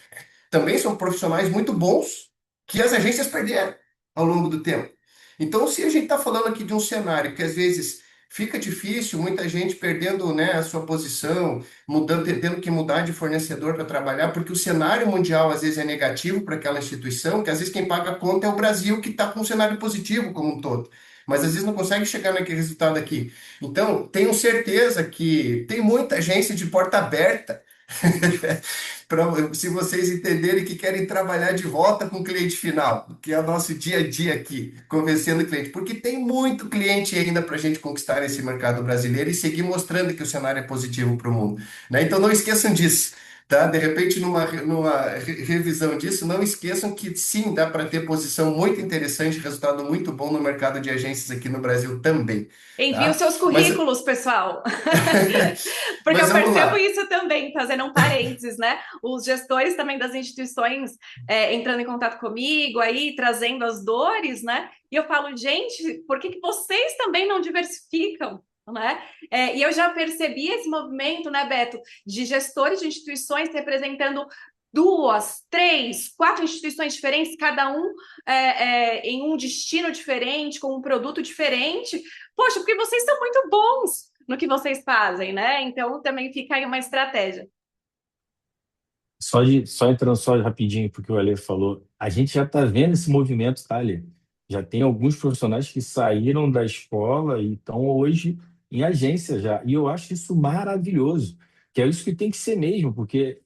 também são profissionais muito bons que as agências perderam ao longo do tempo. Então, se a gente está falando aqui de um cenário que às vezes fica difícil, muita gente perdendo, né, a sua posição, mudando, tendo que mudar de fornecedor para trabalhar, porque o cenário mundial às vezes é negativo para aquela instituição, que às vezes quem paga a conta é o Brasil, que está com um cenário positivo como um todo, mas às vezes não consegue chegar naquele resultado aqui. Então, tenho certeza que tem muita agência de porta aberta se vocês entenderem que querem trabalhar de volta com o cliente final, que é o nosso dia a dia aqui, convencendo o cliente, porque tem muito cliente ainda para a gente conquistar nesse mercado brasileiro e seguir mostrando que o cenário é positivo para o mundo, né? Então não esqueçam disso, tá? De repente, numa revisão disso, não esqueçam que sim, dá para ter posição muito interessante, resultado muito bom no mercado de agências aqui no Brasil também, Envie os tá? seus Mas, currículos, pessoal. Porque mas eu vamos percebo lá. isso também, fazendo um parênteses, né? Os gestores também das instituições entrando em contato comigo, aí trazendo as dores, né? E eu falo, gente, por que que vocês também não diversificam? Né? E eu já percebi esse movimento, né, Beto, de gestores de instituições representando duas, três, quatro instituições diferentes, cada um em um destino diferente, com um produto diferente. Poxa, porque vocês são muito bons no que vocês fazem, né? Então também fica aí uma estratégia. Só entrando só rapidinho, porque o Ale falou, a gente já está vendo esse movimento, tá, Ale? Já tem alguns profissionais que saíram da escola e estão hoje em agência já. E eu acho isso maravilhoso, que é isso que tem que ser mesmo, porque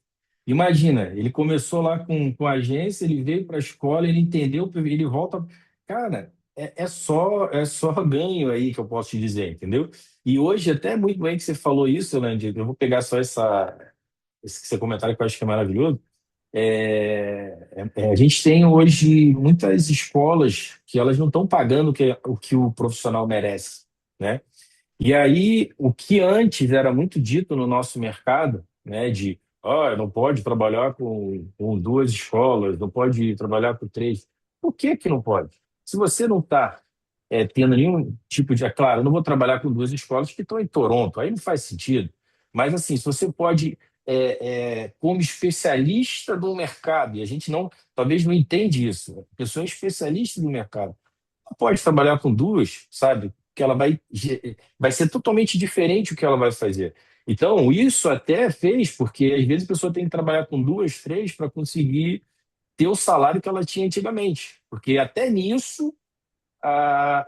imagina, ele começou lá com a agência, ele veio para a escola, ele entendeu, ele volta. Cara, é só ganho aí que eu posso te dizer, entendeu? E hoje, até muito bem que você falou isso, Landy, eu vou pegar só esse seu comentário que eu acho que é maravilhoso. A gente tem hoje muitas escolas que elas não estão pagando o que o profissional merece, né? E aí, o que antes era muito dito no nosso mercado, né, de não pode trabalhar com duas escolas, não pode trabalhar com três. Por que que não pode? Se você não está tendo nenhum tipo de. É claro, eu não vou trabalhar com duas escolas que estão em Toronto, aí não faz sentido. Mas, assim, se você pode, como especialista do mercado, e a gente não, talvez não entende isso, a pessoa é especialista do mercado, ela pode trabalhar com duas, sabe? Que ela vai ser totalmente diferente o que ela vai fazer. Então, isso até fez, porque às vezes a pessoa tem que trabalhar com duas, três para conseguir ter o salário que ela tinha antigamente. Porque até nisso,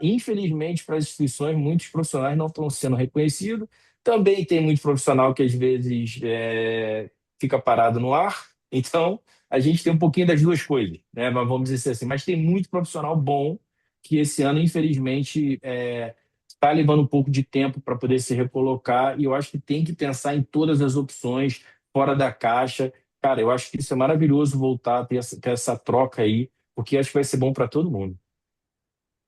infelizmente, para as instituições, muitos profissionais não estão sendo reconhecidos. Também tem muito profissional que às vezes fica parado no ar. Então, a gente tem um pouquinho das duas coisas, né? Mas vamos dizer assim. Mas tem muito profissional bom que esse ano, infelizmente, está levando um pouco de tempo para poder se recolocar. E eu acho que tem que pensar em todas as opções fora da caixa. Cara, eu acho que isso é maravilhoso voltar a ter essa troca aí, porque acho que vai ser bom para todo mundo.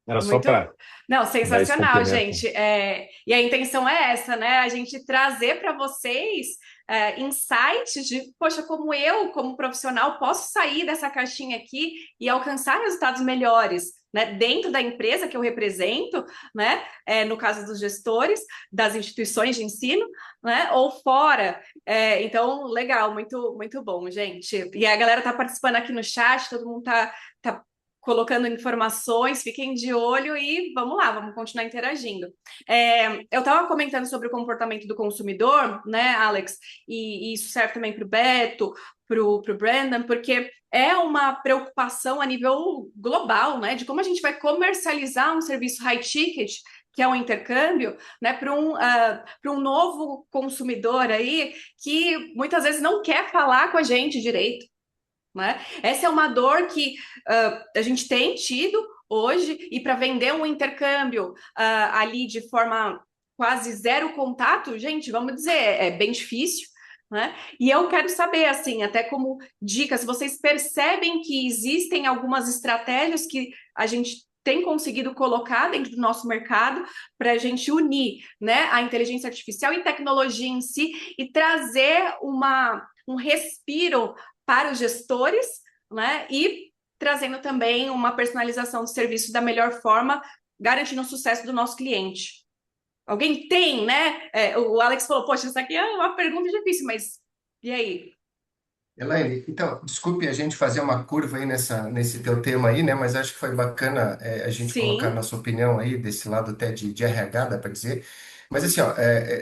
Era só Muito, para não, dar esse sensacional, complemento. gente. E a intenção é essa, né? A gente trazer para vocês insights de, poxa, como eu, como profissional, posso sair dessa caixinha aqui e alcançar resultados melhores, né? Dentro da empresa que eu represento, né? No caso dos gestores, das instituições de ensino, né? Ou fora. Então, legal, muito, muito bom, gente. E a galera tá participando aqui no chat, todo mundo tá colocando informações, fiquem de olho e vamos lá, vamos continuar interagindo. Eu estava comentando sobre o comportamento do consumidor, né, Alex, e isso serve também para o Beto, para o Brandon, porque é uma preocupação a nível global, né, de como a gente vai comercializar um serviço high ticket, que é um intercâmbio, né, para um novo consumidor aí que muitas vezes não quer falar com a gente direito, né? Essa é uma dor que a gente tem tido hoje, e para vender um intercâmbio ali de forma quase zero contato, gente, vamos dizer, é bem difícil. Né? E eu quero saber, assim, até como dica, se vocês percebem que existem algumas estratégias que a gente tem conseguido colocar dentro do nosso mercado para a gente unir, né, a inteligência artificial e tecnologia em si e trazer um respiro para os gestores, né? E trazendo também uma personalização do serviço da melhor forma, garantindo o sucesso do nosso cliente. Alguém tem, né? O Alex falou, poxa, isso aqui é uma pergunta difícil, mas e aí? Elaine, então, desculpe a gente fazer uma curva aí nesse teu tema aí, né? Mas acho que foi bacana a gente colocar Sim, nossa opinião aí, desse lado até de RH, dá para dizer. Mas assim, ó,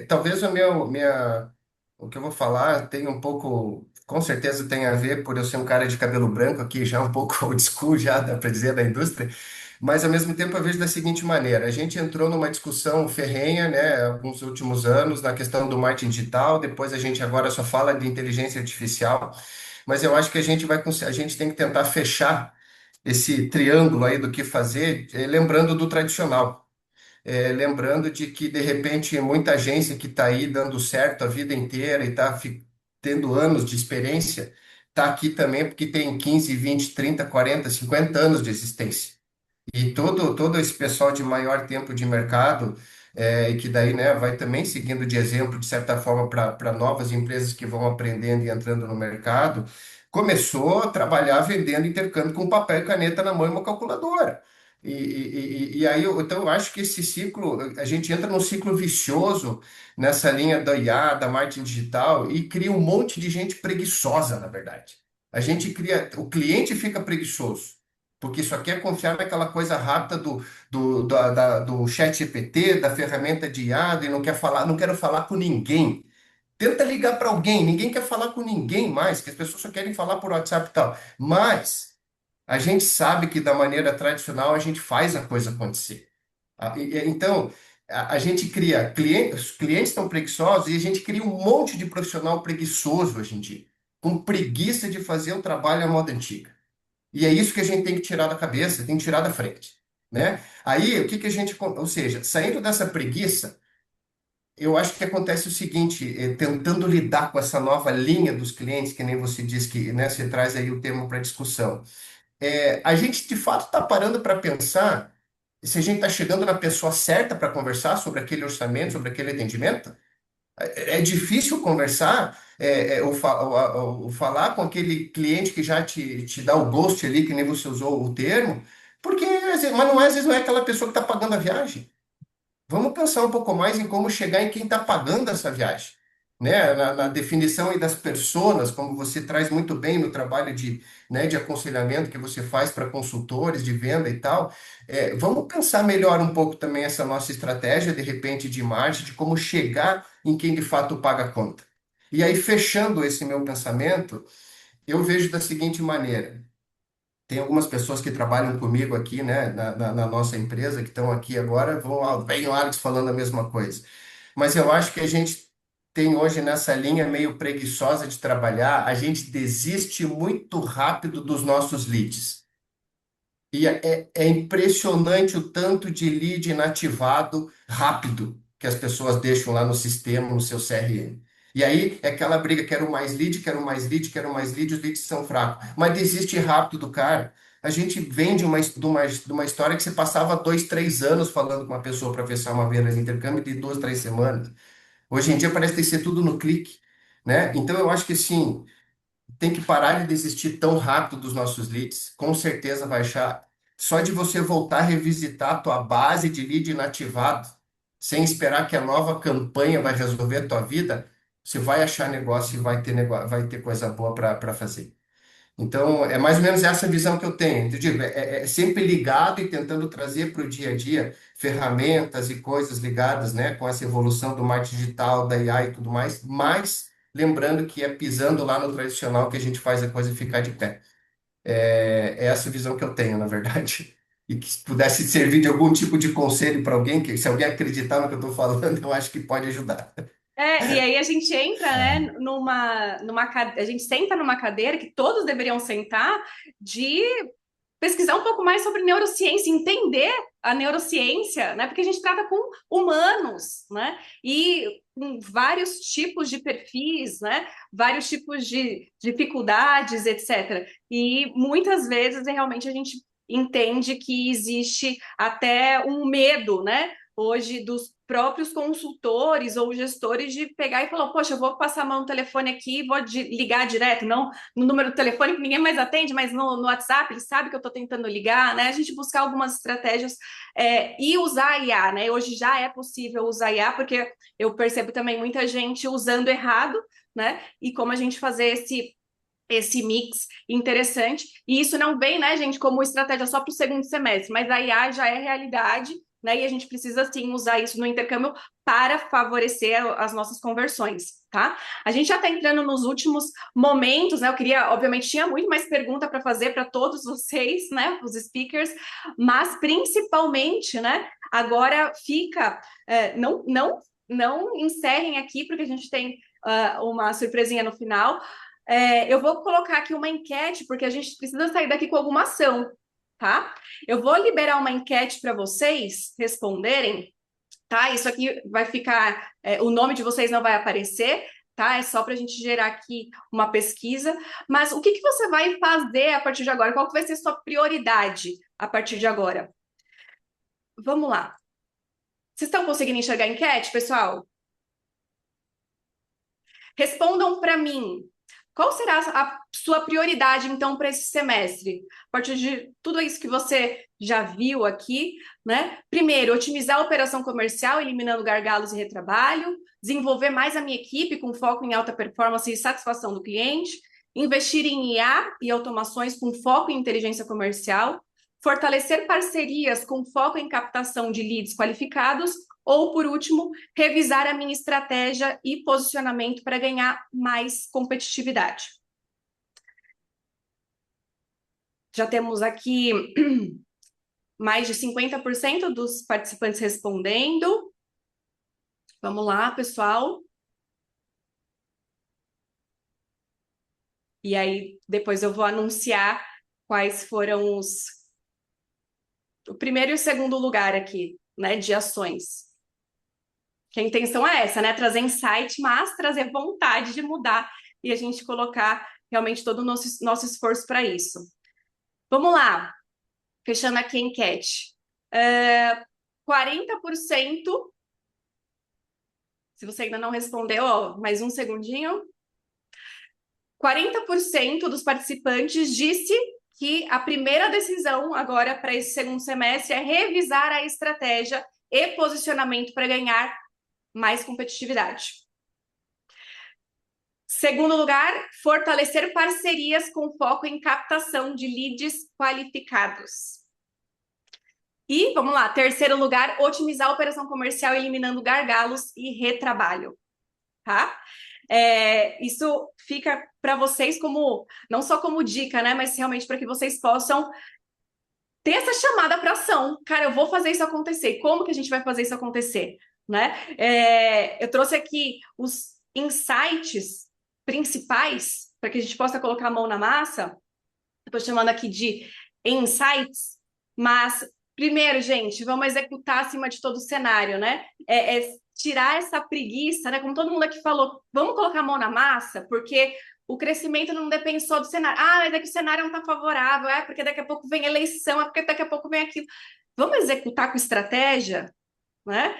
talvez o que eu vou falar tenha um pouco, com certeza tem a ver por eu ser um cara de cabelo branco aqui, já um pouco old school, já dá para dizer, da indústria. Mas ao mesmo tempo eu vejo da seguinte maneira: a gente entrou numa discussão ferrenha, né, alguns últimos anos, na questão do marketing digital, depois a gente agora só fala de inteligência artificial, mas eu acho que a gente tem que tentar fechar esse triângulo aí do que fazer, lembrando do tradicional. Lembrando de que, de repente, muita agência que está aí dando certo a vida inteira e está tendo anos de experiência, está aqui também porque tem 15, 20, 30, 40, 50 anos de existência. E todo esse pessoal de maior tempo de mercado, e que daí, né, vai também seguindo de exemplo, de certa forma, para novas empresas que vão aprendendo e entrando no mercado, começou a trabalhar vendendo intercâmbio com papel e caneta na mão e uma calculadora. E aí, então, eu acho que esse ciclo, a gente entra num ciclo vicioso nessa linha da IA, da marketing digital, e cria um monte de gente preguiçosa, na verdade. A gente cria, o cliente fica preguiçoso porque só quer confiar naquela coisa rápida do chat GPT, da ferramenta de IA, e não quer falar, não quero falar com ninguém. Tenta ligar para alguém, ninguém quer falar com ninguém mais, que as pessoas só querem falar por WhatsApp e tal. Mas a gente sabe que da maneira tradicional a gente faz a coisa acontecer. Então, a gente cria clientes, os clientes estão preguiçosos e a gente cria um monte de profissional preguiçoso hoje em dia, com preguiça de fazer o trabalho à moda antiga. E é isso que a gente tem que tirar da cabeça, tem que tirar da frente, né? Aí, o que que a gente, ou seja, saindo dessa preguiça, eu acho que acontece o seguinte, tentando lidar com essa nova linha dos clientes, que nem você diz que, né, você traz aí o tema para discussão. A gente, de fato, está parando para pensar se a gente está chegando na pessoa certa para conversar sobre aquele orçamento, sobre aquele atendimento. É difícil conversar, ou falar com aquele cliente que já te dá o ghost ali, que nem você usou o termo, porque, mas não é, às vezes não é aquela pessoa que está pagando a viagem. Vamos pensar um pouco mais em como chegar em quem está pagando essa viagem, né? Na definição aí das personas, como você traz muito bem no trabalho né, de aconselhamento que você faz para consultores de venda e tal. Vamos pensar melhor um pouco também essa nossa estratégia, de repente, de marketing, de como chegar em quem de fato paga a conta. E aí, fechando esse meu pensamento, eu vejo da seguinte maneira. Tem algumas pessoas que trabalham comigo aqui, né, na nossa empresa, que estão aqui agora, vem o Alex falando a mesma coisa. Mas eu acho que a gente tem hoje nessa linha meio preguiçosa de trabalhar, a gente desiste muito rápido dos nossos leads. E é impressionante o tanto de lead inativado rápido que as pessoas deixam lá no sistema, no seu CRM. E aí é aquela briga, quero mais lead, quero mais lead, quero mais lead, os leads são fracos. Mas desiste rápido do cara. A gente vem de uma história que você passava 2, 3 anos falando com uma pessoa para fechar uma venda de intercâmbio de 2, 3 semanas. Hoje em dia parece que tem que ser tudo no clique, né? Então eu acho que sim, tem que parar de desistir tão rápido dos nossos leads. Com certeza vai achar. Só de você voltar a revisitar a tua base de lead inativado, sem esperar que a nova campanha vai resolver a tua vida, você vai achar negócio e vai ter coisa boa para fazer. Então, é mais ou menos essa visão que eu tenho. Eu digo, é sempre ligado e tentando trazer para o dia a dia ferramentas e coisas ligadas, né, com essa evolução do marketing digital, da IA e tudo mais, mas lembrando que é pisando lá no tradicional que a gente faz a coisa ficar de pé. É essa visão que eu tenho, na verdade. E que se pudesse servir de algum tipo de conselho para alguém, que se alguém acreditar no que eu estou falando, eu acho que pode ajudar. E aí a gente entra, né, É. a gente senta numa cadeira que todos deveriam sentar de pesquisar um pouco mais sobre neurociência, entender a neurociência, né? Porque a gente trata com humanos, né? E com vários tipos de perfis, né? Vários tipos de dificuldades, etc. E muitas vezes realmente a gente entende que existe até um medo, né? Hoje dos próprios consultores ou gestores de pegar e falar, poxa, eu vou passar a mão no telefone aqui, vou ligar direto, não no número do telefone que ninguém mais atende, mas no WhatsApp, ele sabe que eu estou tentando ligar, né? A gente buscar algumas estratégias e usar a IA, né? Hoje já é possível usar a IA, porque eu percebo também muita gente usando errado, né? E como a gente fazer esse mix interessante. E isso não vem, né, gente, como estratégia só para o segundo semestre, mas a IA já é realidade, né? E a gente precisa sim usar isso no intercâmbio para favorecer as nossas conversões, tá? A gente já está entrando nos últimos momentos, né? Eu queria, obviamente, tinha muito mais pergunta para fazer para todos vocês, né, os speakers, mas principalmente, né? Agora fica, não encerrem aqui porque a gente tem uma surpresinha no final. Eu vou colocar aqui uma enquete, porque a gente precisa sair daqui com alguma ação, tá? Eu vou liberar uma enquete para vocês responderem, tá? Isso aqui vai ficar, o nome de vocês não vai aparecer, tá? É só para a gente gerar aqui uma pesquisa. Mas o que você vai fazer a partir de agora? Qual que vai ser a sua prioridade a partir de agora? Vamos lá. Vocês estão conseguindo enxergar a enquete, pessoal? Respondam para mim. Qual será a sua prioridade, então, para esse semestre? A partir de tudo isso que você já viu aqui, né? Primeiro, otimizar a operação comercial, eliminando gargalos e retrabalho, desenvolver mais a minha equipe com foco em alta performance e satisfação do cliente, investir em IA e automações com foco em inteligência comercial, fortalecer parcerias com foco em captação de leads qualificados, ou, por último, revisar a minha estratégia e posicionamento para ganhar mais competitividade. Já temos aqui mais de 50% dos participantes respondendo. Vamos lá, pessoal. E aí, depois eu vou anunciar quais foram o primeiro e o segundo lugar aqui, né, de ações. Que a intenção é essa, né? Trazer insight, mas trazer vontade de mudar e a gente colocar realmente todo o nosso esforço para isso. Vamos lá, fechando aqui a enquete. 40%, se você ainda não respondeu, ó, mais um segundinho. 40% dos participantes disse que a primeira decisão agora para esse segundo semestre é revisar a estratégia e posicionamento para ganhar mais competitividade. Segundo lugar, fortalecer parcerias com foco em captação de leads qualificados. E, vamos lá, terceiro lugar, otimizar a operação comercial eliminando gargalos e retrabalho, tá? Isso fica para vocês como, não só como dica, né? Mas realmente para que vocês possam ter essa chamada para ação. Cara, eu vou fazer isso acontecer. Como que a gente vai fazer isso acontecer? Né? Eu trouxe aqui os insights principais para que a gente possa colocar a mão na massa. Estou chamando aqui de insights, mas primeiro, gente, vamos executar acima de todo o cenário, né? Tirar essa preguiça, né? Como todo mundo aqui falou, vamos colocar a mão na massa, porque o crescimento não depende só do cenário. Ah, mas é que o cenário não está favorável, é porque daqui a pouco vem eleição, é porque daqui a pouco vem aquilo. Vamos executar com estratégia, né?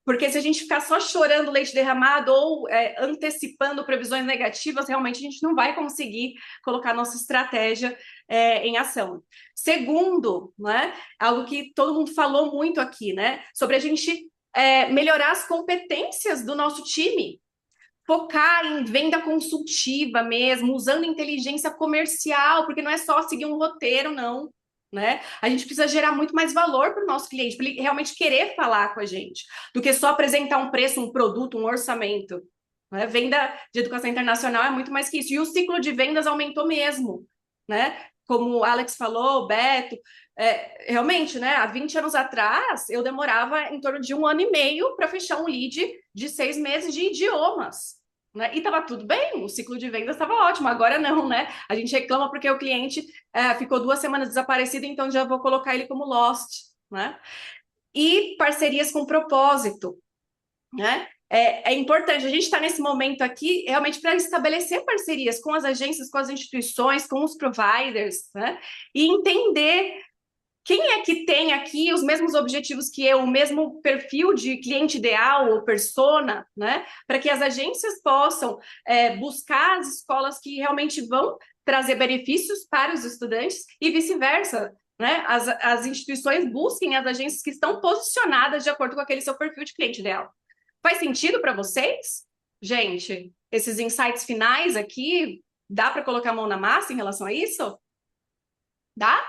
Porque se a gente ficar só chorando leite derramado ou antecipando previsões negativas, realmente a gente não vai conseguir colocar nossa estratégia em ação. Segundo, né, algo que todo mundo falou muito aqui, né, sobre a gente melhorar as competências do nosso time. Focar em venda consultiva mesmo, usando inteligência comercial, porque não é só seguir um roteiro, não. Né? A gente precisa gerar muito mais valor para o nosso cliente, para ele realmente querer falar com a gente, do que só apresentar um preço, um produto, um orçamento. Né? Venda de educação internacional é muito mais que isso. E o ciclo de vendas aumentou mesmo. Né? Como o Alex falou, o Beto, realmente, né? Há 20 anos atrás, eu demorava em torno de 1 ano e meio para fechar um lead de 6 meses de idiomas. Né? E estava tudo bem, o ciclo de vendas estava ótimo, agora não, né? A gente reclama porque o cliente ficou 2 semanas desaparecido, então já vou colocar ele como lost, né? E parcerias com propósito, né? É importante, a gente está nesse momento aqui realmente para estabelecer parcerias com as agências, com as instituições, com os providers, né? E entender quem é que tem aqui os mesmos objetivos que eu, o mesmo perfil de cliente ideal ou persona, né? Para que as agências possam buscar as escolas que realmente vão trazer benefícios para os estudantes e vice-versa. Né? As instituições busquem as agências que estão posicionadas de acordo com aquele seu perfil de cliente ideal. Faz sentido para vocês? Gente, esses insights finais aqui, dá para colocar a mão na massa em relação a isso? Dá?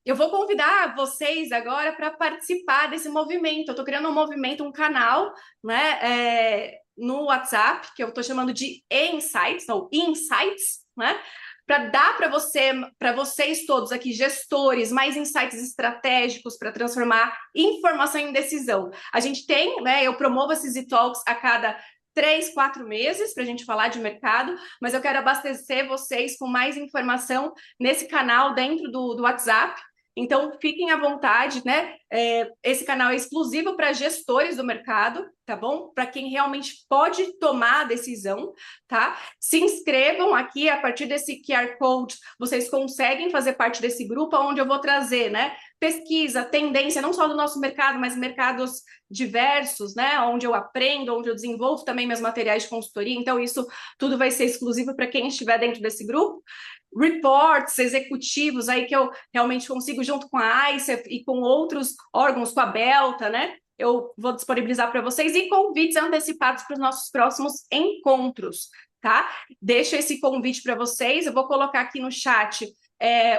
Eu vou convidar vocês agora para participar desse movimento. Eu estou criando um movimento, um canal, né, no WhatsApp, que eu estou chamando de Insights, ou Insights, né? Para dar para vocês todos aqui, gestores, mais insights estratégicos para transformar informação em decisão. A gente tem, né? Eu promovo esses e-talks a cada 3, 4 meses para a gente falar de mercado, mas eu quero abastecer vocês com mais informação nesse canal dentro do WhatsApp. Então, fiquem à vontade, né? Esse canal é exclusivo para gestores do mercado, tá bom? Para quem realmente pode tomar a decisão, tá? Se inscrevam aqui, a partir desse QR Code, vocês conseguem fazer parte desse grupo, onde eu vou trazer, né? Pesquisa, tendência, não só do nosso mercado, mas mercados diversos, né? Onde eu aprendo, onde eu desenvolvo também meus materiais de consultoria. Então, isso tudo vai ser exclusivo para quem estiver dentro desse grupo. Reports executivos aí que eu realmente consigo, junto com a ICEF e com outros órgãos, com a Belta, né? Eu vou disponibilizar para vocês e convites antecipados para os nossos próximos encontros, tá? Deixo esse convite para vocês, eu vou colocar aqui no chat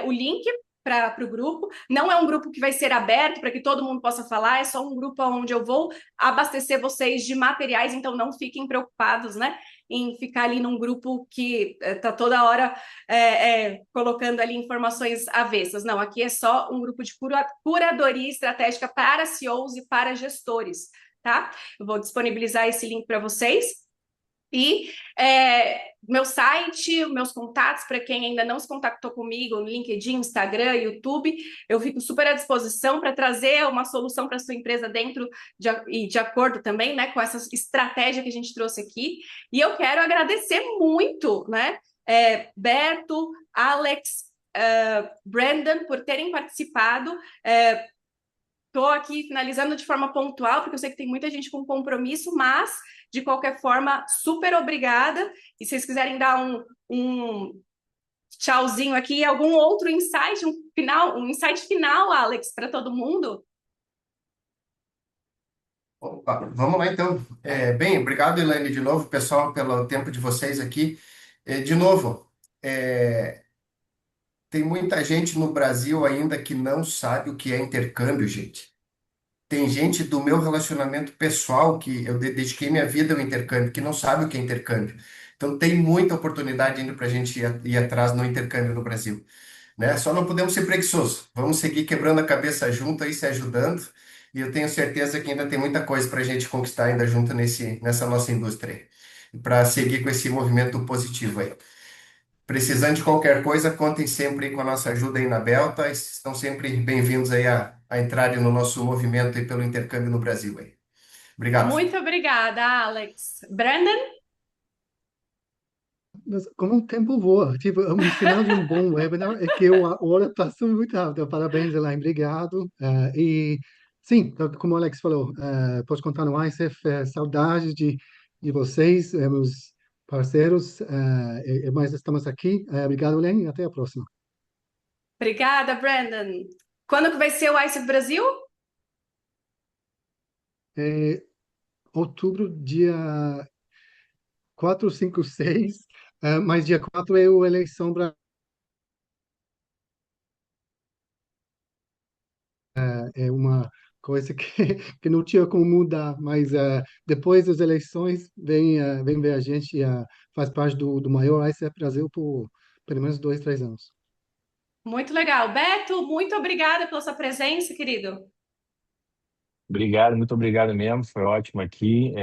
o link para o grupo. Não é um grupo que vai ser aberto para que todo mundo possa falar, é só um grupo onde eu vou abastecer vocês de materiais, então não fiquem preocupados, né? Em ficar ali num grupo que está toda hora colocando ali informações avessas. Não, aqui é só um grupo de curadoria estratégica para CEOs e para gestores, tá? Eu vou disponibilizar esse link para vocês. E meu site, meus contatos, para quem ainda não se contactou comigo no LinkedIn, Instagram, YouTube, eu fico super à disposição para trazer uma solução para a sua empresa dentro e de acordo também, né, com essa estratégia que a gente trouxe aqui. E eu quero agradecer muito, né, Beto, Alex, Brandon, por terem participado. Estou aqui finalizando de forma pontual, porque eu sei que tem muita gente com compromisso, mas, de qualquer forma, super obrigada. E se vocês quiserem dar um tchauzinho aqui, algum outro insight, um insight final, Alex, para todo mundo? Opa, vamos lá então. Bem, obrigado, Elaine, de novo, pessoal, pelo tempo de vocês aqui. De novo, tem muita gente no Brasil ainda que não sabe o que é intercâmbio, gente. tem gente do meu relacionamento pessoal que eu dediquei minha vida ao intercâmbio, que não sabe o que é intercâmbio. Então tem muita oportunidade ainda para a gente ir atrás no intercâmbio no Brasil, né? Só não podemos ser preguiçosos. Vamos seguir quebrando a cabeça junto aí, se ajudando. E eu tenho certeza que ainda tem muita coisa para a gente conquistar ainda junto nessa nossa indústria, para seguir com esse movimento positivo aí. Precisando de qualquer coisa, contem sempre aí com a nossa ajuda aí na Belta. Estão sempre bem-vindos aí a entrarem no nosso movimento aí pelo intercâmbio no Brasil aí. Obrigado. Muito obrigada, Alex. Brandon? Mas como o tempo voa, tipo, um sinal de um bom webinar é que a hora passou muito rápido. Parabéns, Elaine, obrigado. E sim, como o Alex falou, pode contar no ICEF, saudades de vocês, meus parceiros, mas estamos aqui. Obrigado, Elaine, e até a próxima. Obrigada, Brandon. Quando que vai ser o ICE Brasil? Outubro, dia 4, 5, 6, mas dia 4 é a eleição. É uma coisa que, que não tinha como mudar, mas depois das eleições vem ver a gente, faz parte do maior ICF Brasil por pelo menos 2, 3 anos. Muito legal. Beto, muito obrigada pela sua presença, querido. Obrigado, muito obrigado mesmo, foi ótimo aqui.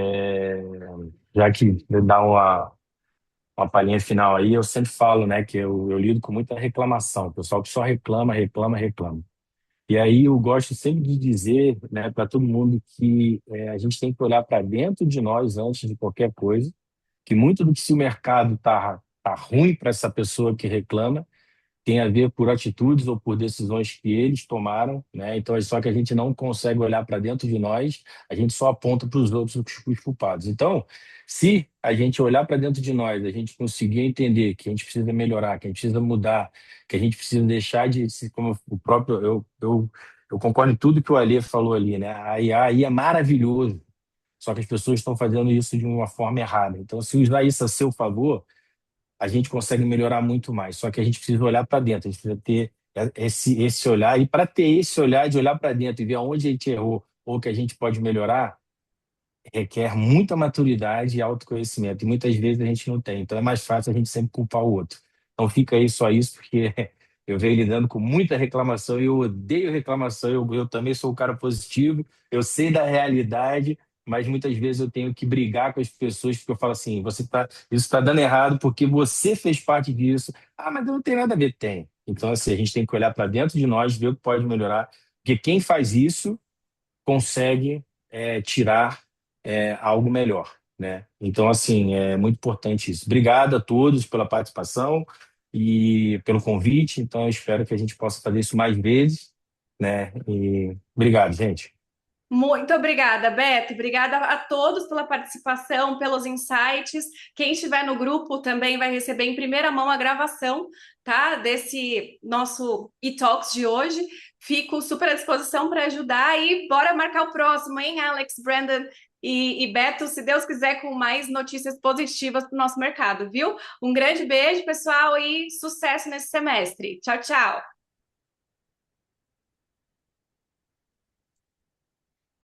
Já que dá uma palhinha final aí, eu sempre falo, né, que eu lido com muita reclamação, o pessoal que só reclama, reclama, reclama. E aí eu gosto sempre de dizer, né, para todo mundo que a gente tem que olhar para dentro de nós antes de qualquer coisa, que muito do que se o mercado tá ruim para essa pessoa que reclama, tem a ver por atitudes ou por decisões que eles tomaram, né? Então, é só que a gente não consegue olhar para dentro de nós, a gente só aponta para os outros os culpados. Então, se a gente olhar para dentro de nós, a gente conseguir entender que a gente precisa melhorar, que a gente precisa mudar, que a gente precisa deixar de se como o próprio eu concordo em tudo que o Alê falou ali, né? A IA aí é maravilhoso, só que as pessoas estão fazendo isso de uma forma errada. Então, se usar isso a seu favor, a gente consegue melhorar muito mais. Só que a gente precisa olhar para dentro, a gente precisa ter esse olhar. E para ter esse olhar de olhar para dentro e ver aonde a gente errou ou que a gente pode melhorar, requer muita maturidade e autoconhecimento. E muitas vezes a gente não tem. Então é mais fácil a gente sempre culpar o outro. Então fica aí só isso, porque eu venho lidando com muita reclamação e eu odeio reclamação. Eu também sou um cara positivo, eu sei da realidade, mas muitas vezes eu tenho que brigar com as pessoas porque eu falo assim, isso está dando errado porque você fez parte disso. Ah, mas não tem nada a ver. Tem. Então, assim, a gente tem que olhar para dentro de nós, ver o que pode melhorar, porque quem faz isso consegue tirar algo melhor, né? Então, assim, é muito importante isso. Obrigado a todos pela participação e pelo convite. Então, eu espero que a gente possa fazer isso mais vezes, né? E obrigado, gente. Muito obrigada, Beto. Obrigada a todos pela participação, pelos insights. Quem estiver no grupo também vai receber em primeira mão a gravação, tá? Desse nosso e-talks de hoje. Fico super à disposição para ajudar e bora marcar o próximo, hein, Alex, Brandon e Beto, se Deus quiser, com mais notícias positivas para o nosso mercado, viu? Um grande beijo, pessoal, e sucesso nesse semestre. Tchau, tchau.